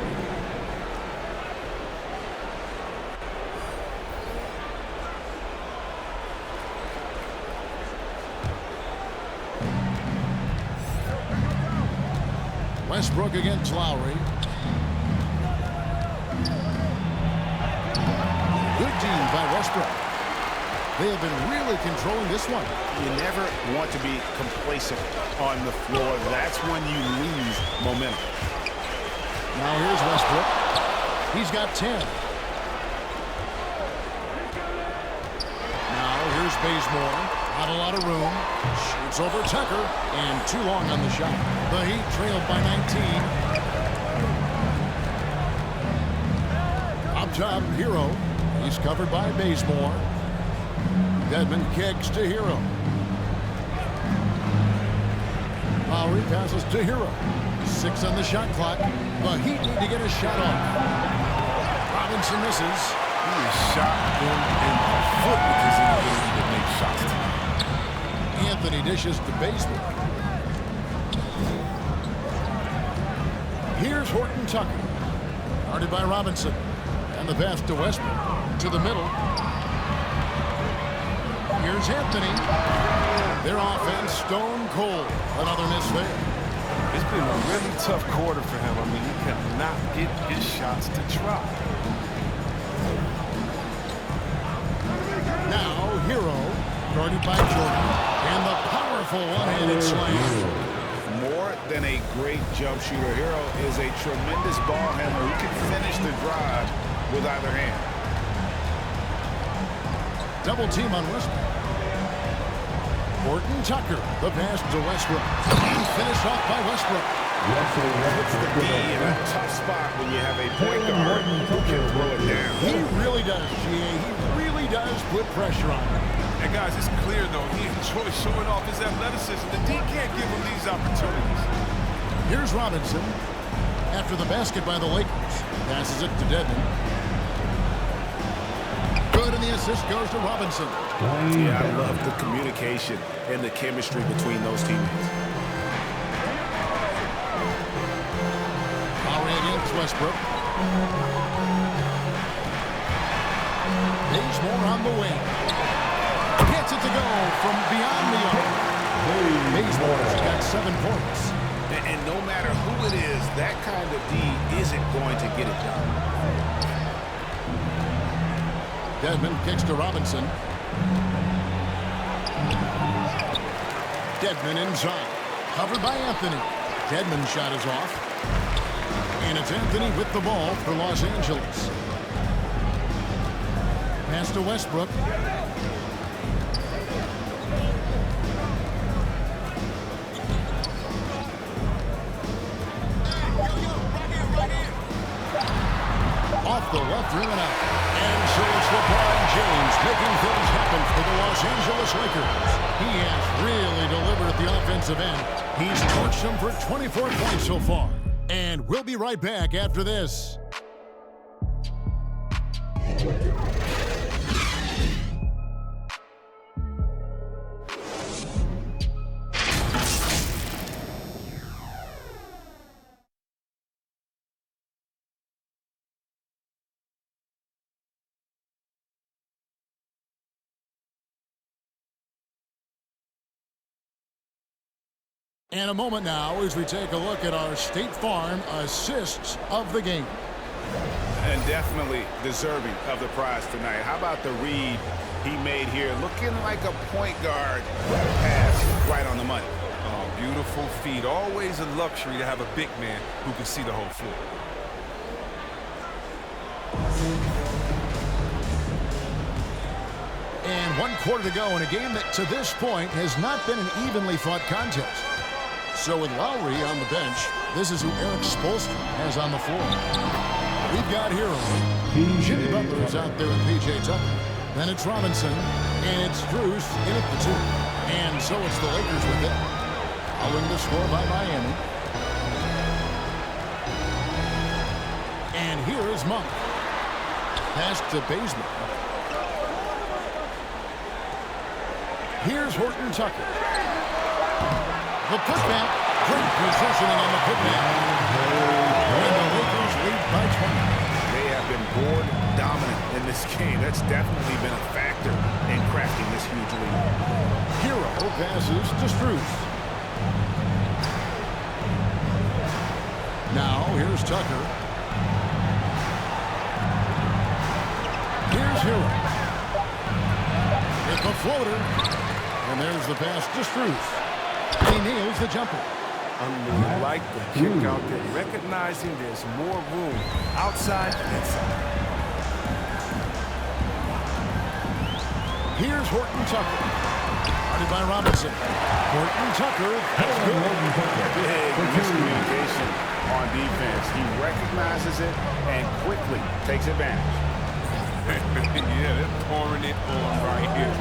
Westbrook against Lowry. Good D by Westbrook. They have been really controlling this one. You never want to be complacent on the floor. That's when you lose momentum. Now here's Westbrook. He's got 10. Now here's Bazemore. Not a lot of room. Shoots over Tucker. And too long on the shot. The Heat trailed by 19. Up top, Hero. He's covered by Bazemore. Dedmon kicks to Hero. Lowry passes to Hero. 6 on the shot clock. The Heat need to get a shot off. Robinson misses. He is shot in the foot with his inability to make shots tonight. Anthony dishes to Bazemore. Here's Horton Tucker. Guarded by Robinson. And the pass to Westbrook. To the middle. Here's Anthony. Their offense stone cold. Another miss there. It's been a really tough quarter for him. I mean, he cannot get his shots to try. Now, Hero, guarded by Jordan, and the powerful one-handed slam. More than a great jump shooter, Hero is a tremendous ball handler who can finish the drive with either hand. Double team on Westbrook. Horton Tucker, the pass to Westbrook. And finished off by Westbrook. Puts the D in a tough spot when you have a point guard who can throw it down. He really does, GA. He really does put pressure on him. And guys, it's clear though, he enjoys showing off his athleticism. The D can't give him these opportunities. Here's Robinson. After the basket by the Lakers. Passes it to Dedmon. Good, and the assist goes to Robinson. Yeah, I love the communication and the chemistry between those teammates. Lowry against Westbrook. Bazemore on the wing. Gets it to go from beyond the arc. Bazemore's got 7 points. And no matter who it is, that kind of D isn't going to get it done. Dedmon kicks to Robinson. Dedmon inside. Covered by Anthony. Dedmon's shot is off. And it's Anthony with the ball for Los Angeles. Pass to Westbrook. Off the left rim and out. And so it's LeBron James making things happen for the Los Angeles Lakers. He has really delivered at the offensive end. He's torched them for 24 points so far. And we'll be right back after this. And a moment now as we take a look at our State Farm assists of the game. And definitely deserving of the prize tonight. How about the read he made here? Looking like a point guard. Pass right on the money. Oh, beautiful feed. Always a luxury to have a big man who can see the whole floor. And 1 quarter to go in a game that to this point has not been an evenly fought contest. So with Lowry on the bench, this is who Eric Spoelstra has on the floor. We've got Hero. Jimmy Butler's out there with P.J. Tucker. Then it's Robinson, and it's Strus in at the 2. And so it's the Lakers with it. Following the score by Miami. And here is Monk. Pass to Bazemore. Here's Horton Tucker. The putback. Great positioning on the putback. And the Lakers lead by 20. They have been board dominant in this game. That's definitely been a factor in crafting this huge lead. Hero passes to Strus. Now here's Tucker. Here's Hero. It's a floater. And there's the pass to Strus. He nails the jumper. I like the kick out there, recognizing there's more room outside and inside. Here's Horton Tucker. Guarded by Robinson. Horton Tucker. Big miscommunication on defense. He recognizes it and quickly takes advantage. Yeah, they're pouring it on right here.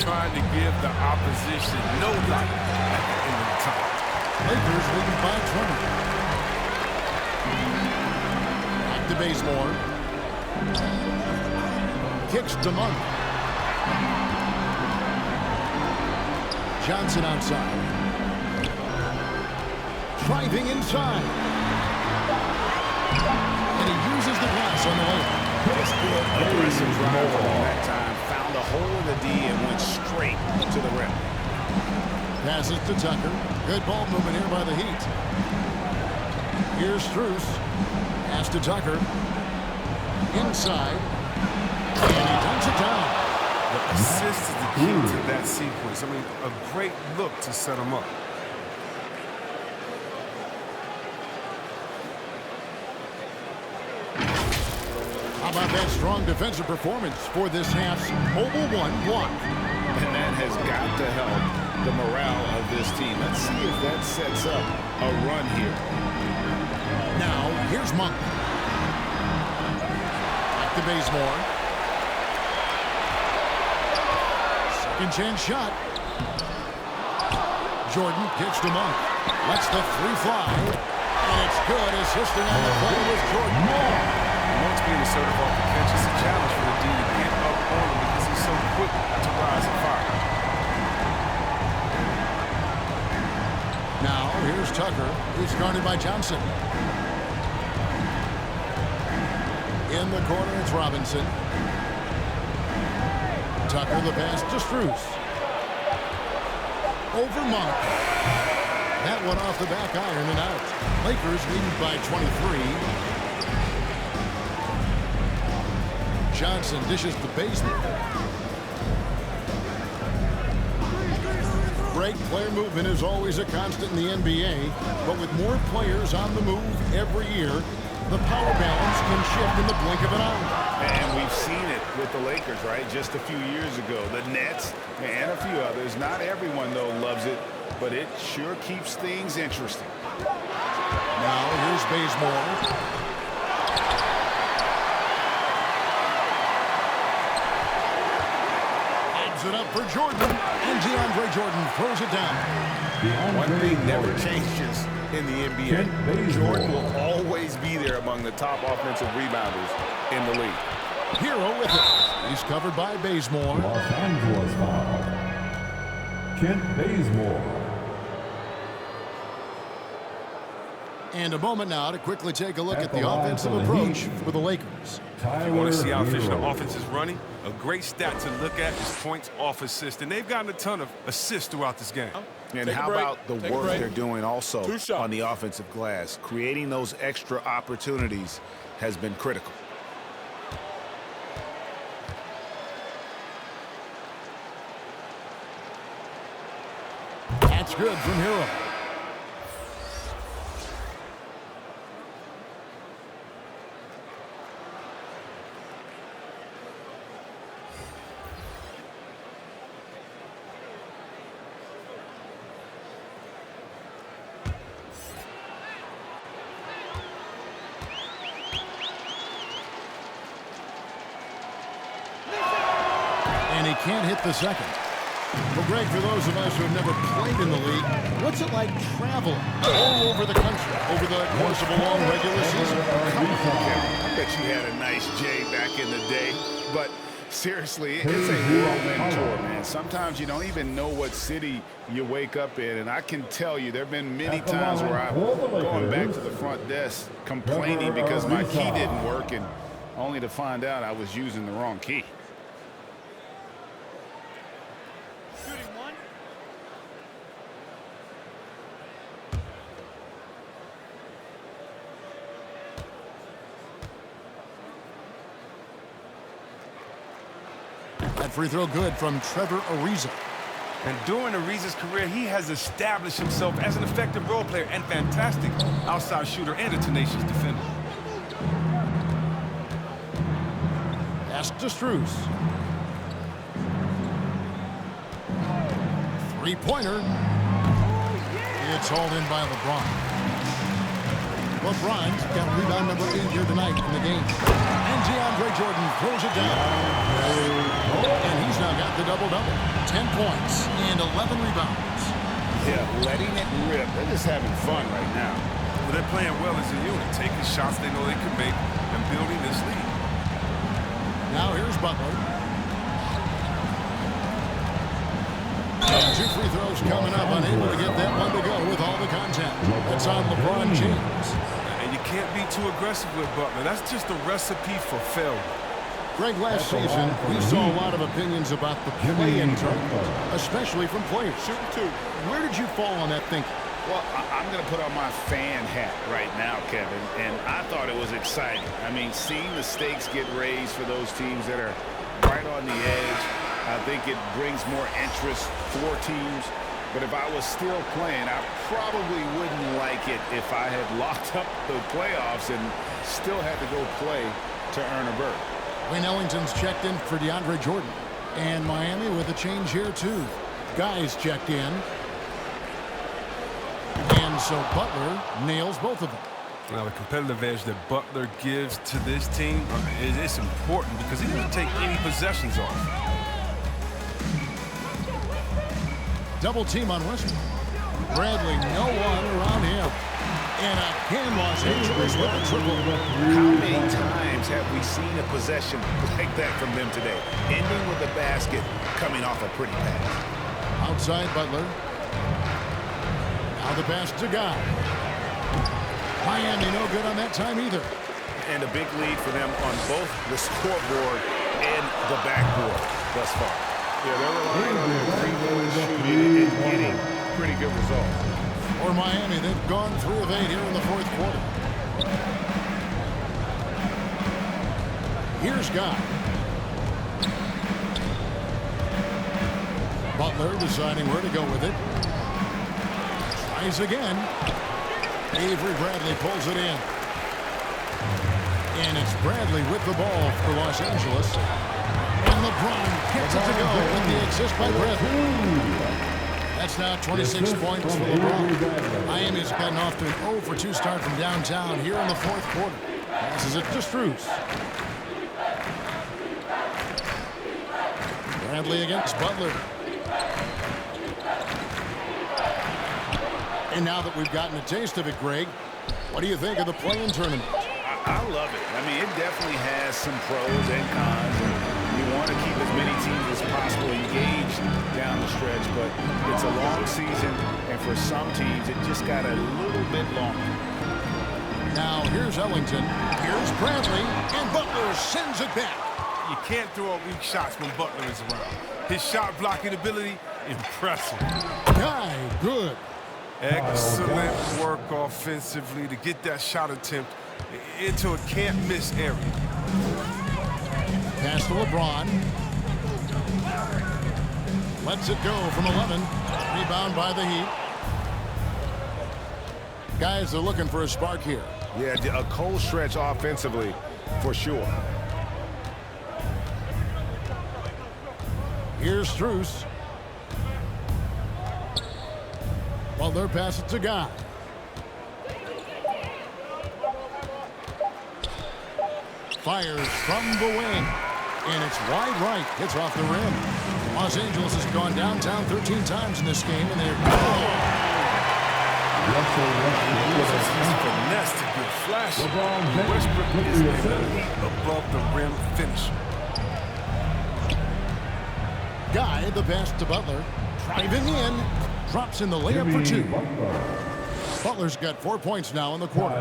Trying to give the opposition no light at the end of the time. Lakers leading by 20. Back to Bazemore. Kicks to Monk. Johnson outside. Driving inside. And he uses the glass on the way. It's good. Aggressive drive that time. Found a hole in the D and went straight to the rim. Passes to Tucker. Good ball movement here by the Heat. Here's Strus. Pass to Tucker. Inside. And he dunks it down. The assist is the key to that sequence. I mean, a great look to set him up. How about that strong defensive performance for this half's mobile 1 block? And that has got to help the morale of this team. Let's see if that sets up a run here. Now, here's Monk. Back to Bazemore. Second chance shot. Jordan kicks to Monk. Lets the 3 fly. And it's good. Assisting on the play was Jordan Moore. Monk's being assertive off the catch. It's a challenge for the D to get up on him because he's so quick to rise and fire. Now, here's Tucker, who's guarded by Johnson. In the corner, it's Robinson. Tucker, the pass to Strus. Over Monk. That one off the back iron and out. Lakers leading by 23. Johnson dishes to Bazemore. Great player movement is always a constant in the NBA, but with more players on the move every year, the power balance can shift in the blink of an eye. And we've seen it with the Lakers, right? Just a few years ago. The Nets and a few others. Not everyone, though, loves it, but it sure keeps things interesting. Now here's Bazemore. Adds it up for Jordan. And DeAndre Jordan throws it down. One thing never changes in the NBA. Jordan will always be there among the top offensive rebounders in the league. Hero with it. He's covered by Bazemore. Los Angeles foul. Kent Bazemore. And a moment now to quickly take a look at the offensive approach for the Lakers. If you want to see how efficient the offense is running, a great stat to look at is points off assist. And they've gotten a ton of assists throughout this game. And how about the work they're doing also on the offensive glass? Creating those extra opportunities has been critical. That's good from Hero. And he can't hit the second. Well, Greg, for those of us who have never played in the league, what's it like traveling all over the country over the course of a long regular season? I bet you had a nice J back in the day, but seriously, it's a whirlwind tour, man. Sometimes you don't even know what city you wake up in, and I can tell you there have been many times where I've gone back to the front desk complaining because my key didn't work, and only to find out I was using the wrong key. That free throw good from Trevor Ariza. And during Ariza's career, he has established himself as an effective role player and fantastic outside shooter and a tenacious defender. Pass to Strus. Three-pointer. It's hauled in by LeBron. LeBron's got rebound number 8 here tonight in the game. And DeAndre Jordan throws it down. And he's now got the double-double. 10 points and 11 rebounds. Yeah, letting it rip. They're just having fun right now. Well, they're playing well as a unit, taking shots they know they can make and building this lead. Now here's Butler. And 2 free throws coming up, unable to get that one to go with all the contact. That's on LeBron James. And you can't be too aggressive with Butler. That's just a recipe for failure. Greg, last season, we saw a lot of opinions about the play-in tournament, especially from players. Shooting two. Where did you fall on that thinking? Well, I'm going to put on my fan hat right now, Kevin, and I thought it was exciting. I mean, seeing the stakes get raised for those teams that are right on the edge, I think it brings more interest for teams. But if I was still playing, I probably wouldn't like it if I had locked up the playoffs and still had to go play to earn a berth. Wayne Ellington's checked in for DeAndre Jordan. And Miami with a change here, too. Guys checked in. And so Butler nails both of them. Now, the competitive edge that Butler gives to this team is important because he doesn't take any possessions off. Double team on Westbrook. Bradley, no one around him. And again, Los Angeles with a triple. How many times have we seen a possession like that from them today? Ending with a basket, coming off a pretty pass. Outside Butler. Now the pass to Guy. Miami no good on that time either. And a big lead for them on both the scoreboard and the backboard thus far. Yeah, they're relying on their three-point shooting and getting pretty good results. For Miami, they've gone 3 of 8 here in the fourth quarter. Here's Guy. Butler deciding where to go with it. Tries again. Avery Bradley pulls it in. And it's Bradley with the ball for Los Angeles. And LeBron gets it to go with the assist by Bradley. That's now 26 points for LeBron. Miami's gotten off to an 0 for 2 start from downtown here in the fourth quarter. Passes it to Strus. Bradley against Butler. And now that we've gotten a taste of it, Greg, what do you think of the play-in tournament? I love it. I mean, it definitely has some pros and cons. You want to keep as many teams as possible engaged down the stretch, but it's a long season, and for some teams, it just got a little bit longer. Now, here's Ellington. Here's Bradley, and Butler sends it back. You can't throw up weak shots when Butler is around. His shot blocking ability, impressive. Guy, good. Excellent work offensively to get that shot attempt into a can't-miss area. Pass to LeBron. Lets it go from 11. Rebound by the Heat. Guys are looking for a spark here. Yeah, a cold stretch offensively, for sure. Here's Strus. Butler passes it to Guy. Fires from the wing. And it's wide right. Hits off the rim. Los Angeles has gone downtown 13 times in this game, and they're... Finesse to get flashy. Westbrook is an elite above-the-rim finisher. Guy, the pass to Butler. Driving in. Drops in the layup for 2. Butler's got 4 points now in the quarter.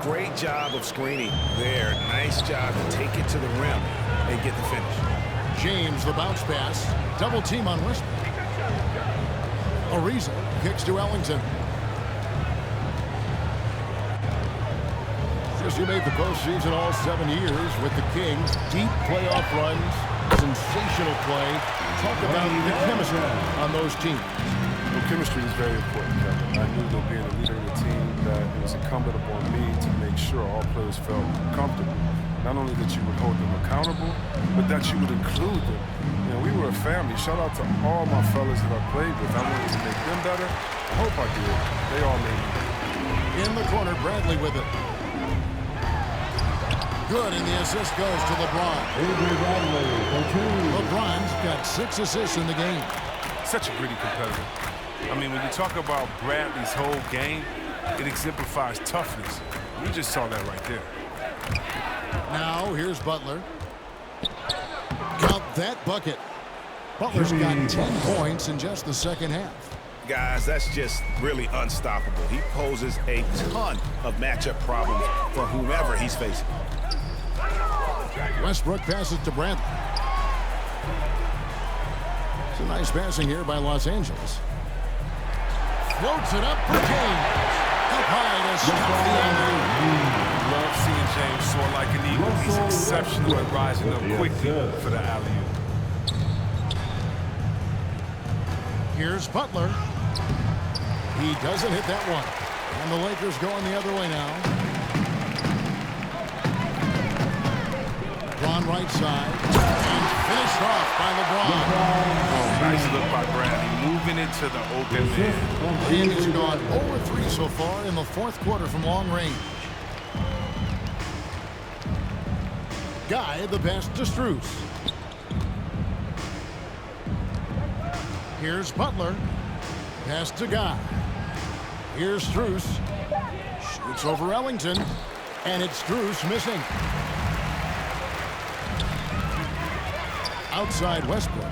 Great job of screening there. Nice job to take it to the rim and get the finish. James, the bounce pass. Double team on Westbrook. Ariza kicks to Ellington. Since he made the postseason all 7 years with the Kings, deep playoff runs, sensational play. Talk about the chemistry on those teams. Well, chemistry is very important, Kevin. I knew that being a leader of the team, that it was incumbent upon me to make sure all players felt comfortable. Not only that you would hold them accountable, but that you would include them. You know, we were a family. Shout out to all my fellas that I played with. I wanted to make them better. I hope I did. They all made me better. In the corner, Bradley with it. Good, and the assist goes to LeBron. LeBron's got 6 assists in the game. Such a gritty competitor. I mean, when you talk about Bradley's whole game, it exemplifies toughness. We just saw that right there. Now, here's Butler. Count that bucket. Butler's got 10 points in just the second half. Guys, that's just really unstoppable. He poses a ton of matchup problems for whomever he's facing. Westbrook passes to Bradley. It's a nice passing here by Los Angeles. Floats it up for James. Up high to stop the alley-oop. Love seeing James soar like an eagle. He's exceptional at rising up quickly for the alley-oop. Here's Butler. He doesn't hit that one. And the Lakers going the other way now. LeBron right side. And finished off by LeBron. Oh, nice look by Bradley. Moving into the open man. Miami's gone 0-3 so far in the fourth quarter from long range. Guy, the pass to Strus. Here's Butler. Pass to Guy. Here's Strus. Shoots over Ellington. And it's Strus missing. Outside Westbrook.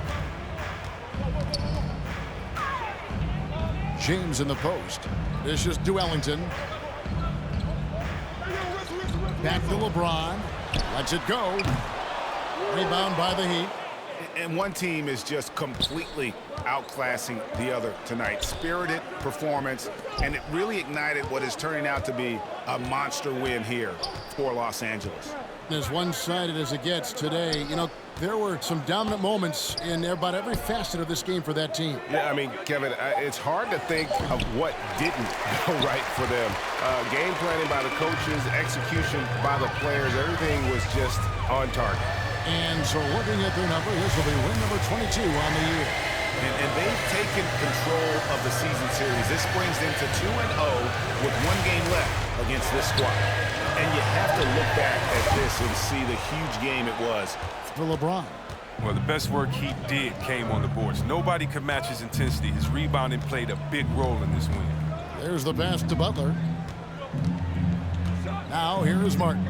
James in the post. Dishes to Ellington. Back to LeBron. Lets it go. Rebound by the Heat. And one team is just completely outclassing the other tonight. Spirited performance, and it really ignited what is turning out to be a monster win here for Los Angeles. As one-sided as it gets today, you know, There were some dominant moments in about every facet of this game for that team. Yeah, I mean, Kevin, it's hard to think of what didn't go right for them. Game planning by the coaches, execution by the players, everything was just on target. And so looking at their number, this will be win number 22 on the year. And they've taken control of the season series. This brings them to 2-0 with 1 game left against this squad. And you have to look back at this and see the huge game it was for LeBron. Well, the best work he did came on the boards. Nobody could match his intensity. His rebounding played a big role in this win. There's the pass to Butler. Now here is Martin.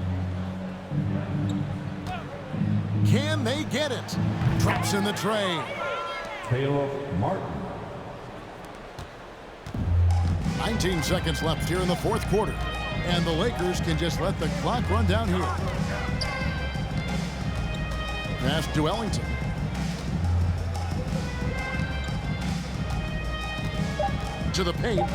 Can they get it? Drops in the tray. Caleb Martin. 19 seconds left here in the fourth quarter. And the Lakers can just let the clock run down here. Pass to Ellington. To the paint.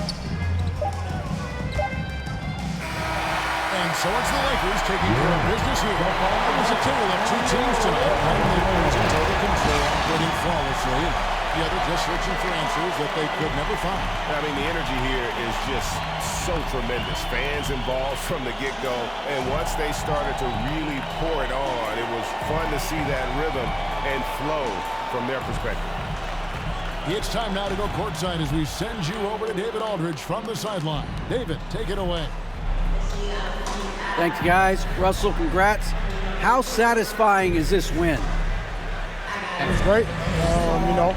And so it's the Lakers taking care of business here. It was a tale of two teams tonight. One was in total control, winning flawlessly. The other just searching for answers that they could never find. I mean, the energy here is just so tremendous. Fans involved from the get-go. And once they started to really pour it on, it was fun to see that rhythm and flow from their perspective. It's time now to go courtside as we send you over to David Aldridge from the sideline. David, take it away. Thanks, guys. Russell, congrats. How satisfying is this win? It's great. You know,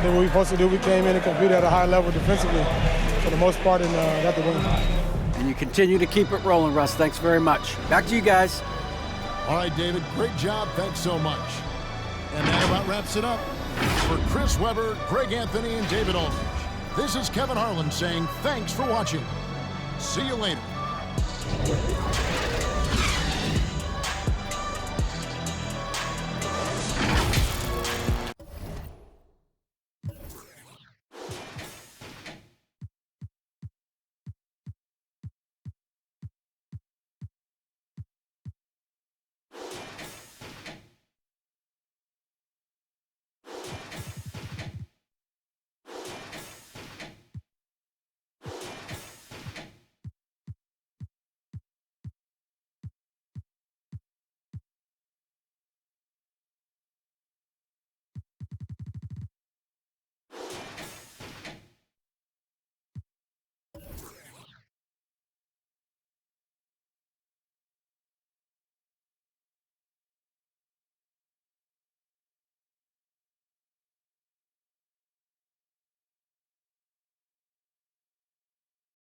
did what we were supposed to do. We came in and competed at a high level defensively for the most part and got the win. And you continue to keep it rolling, Russ. Thanks very much. Back to you guys. All right, David, great job. Thanks so much. And that about wraps it up. For Chris Webber, Greg Anthony, and David Aldridge, this is Kevin Harlan saying thanks for watching. See you later.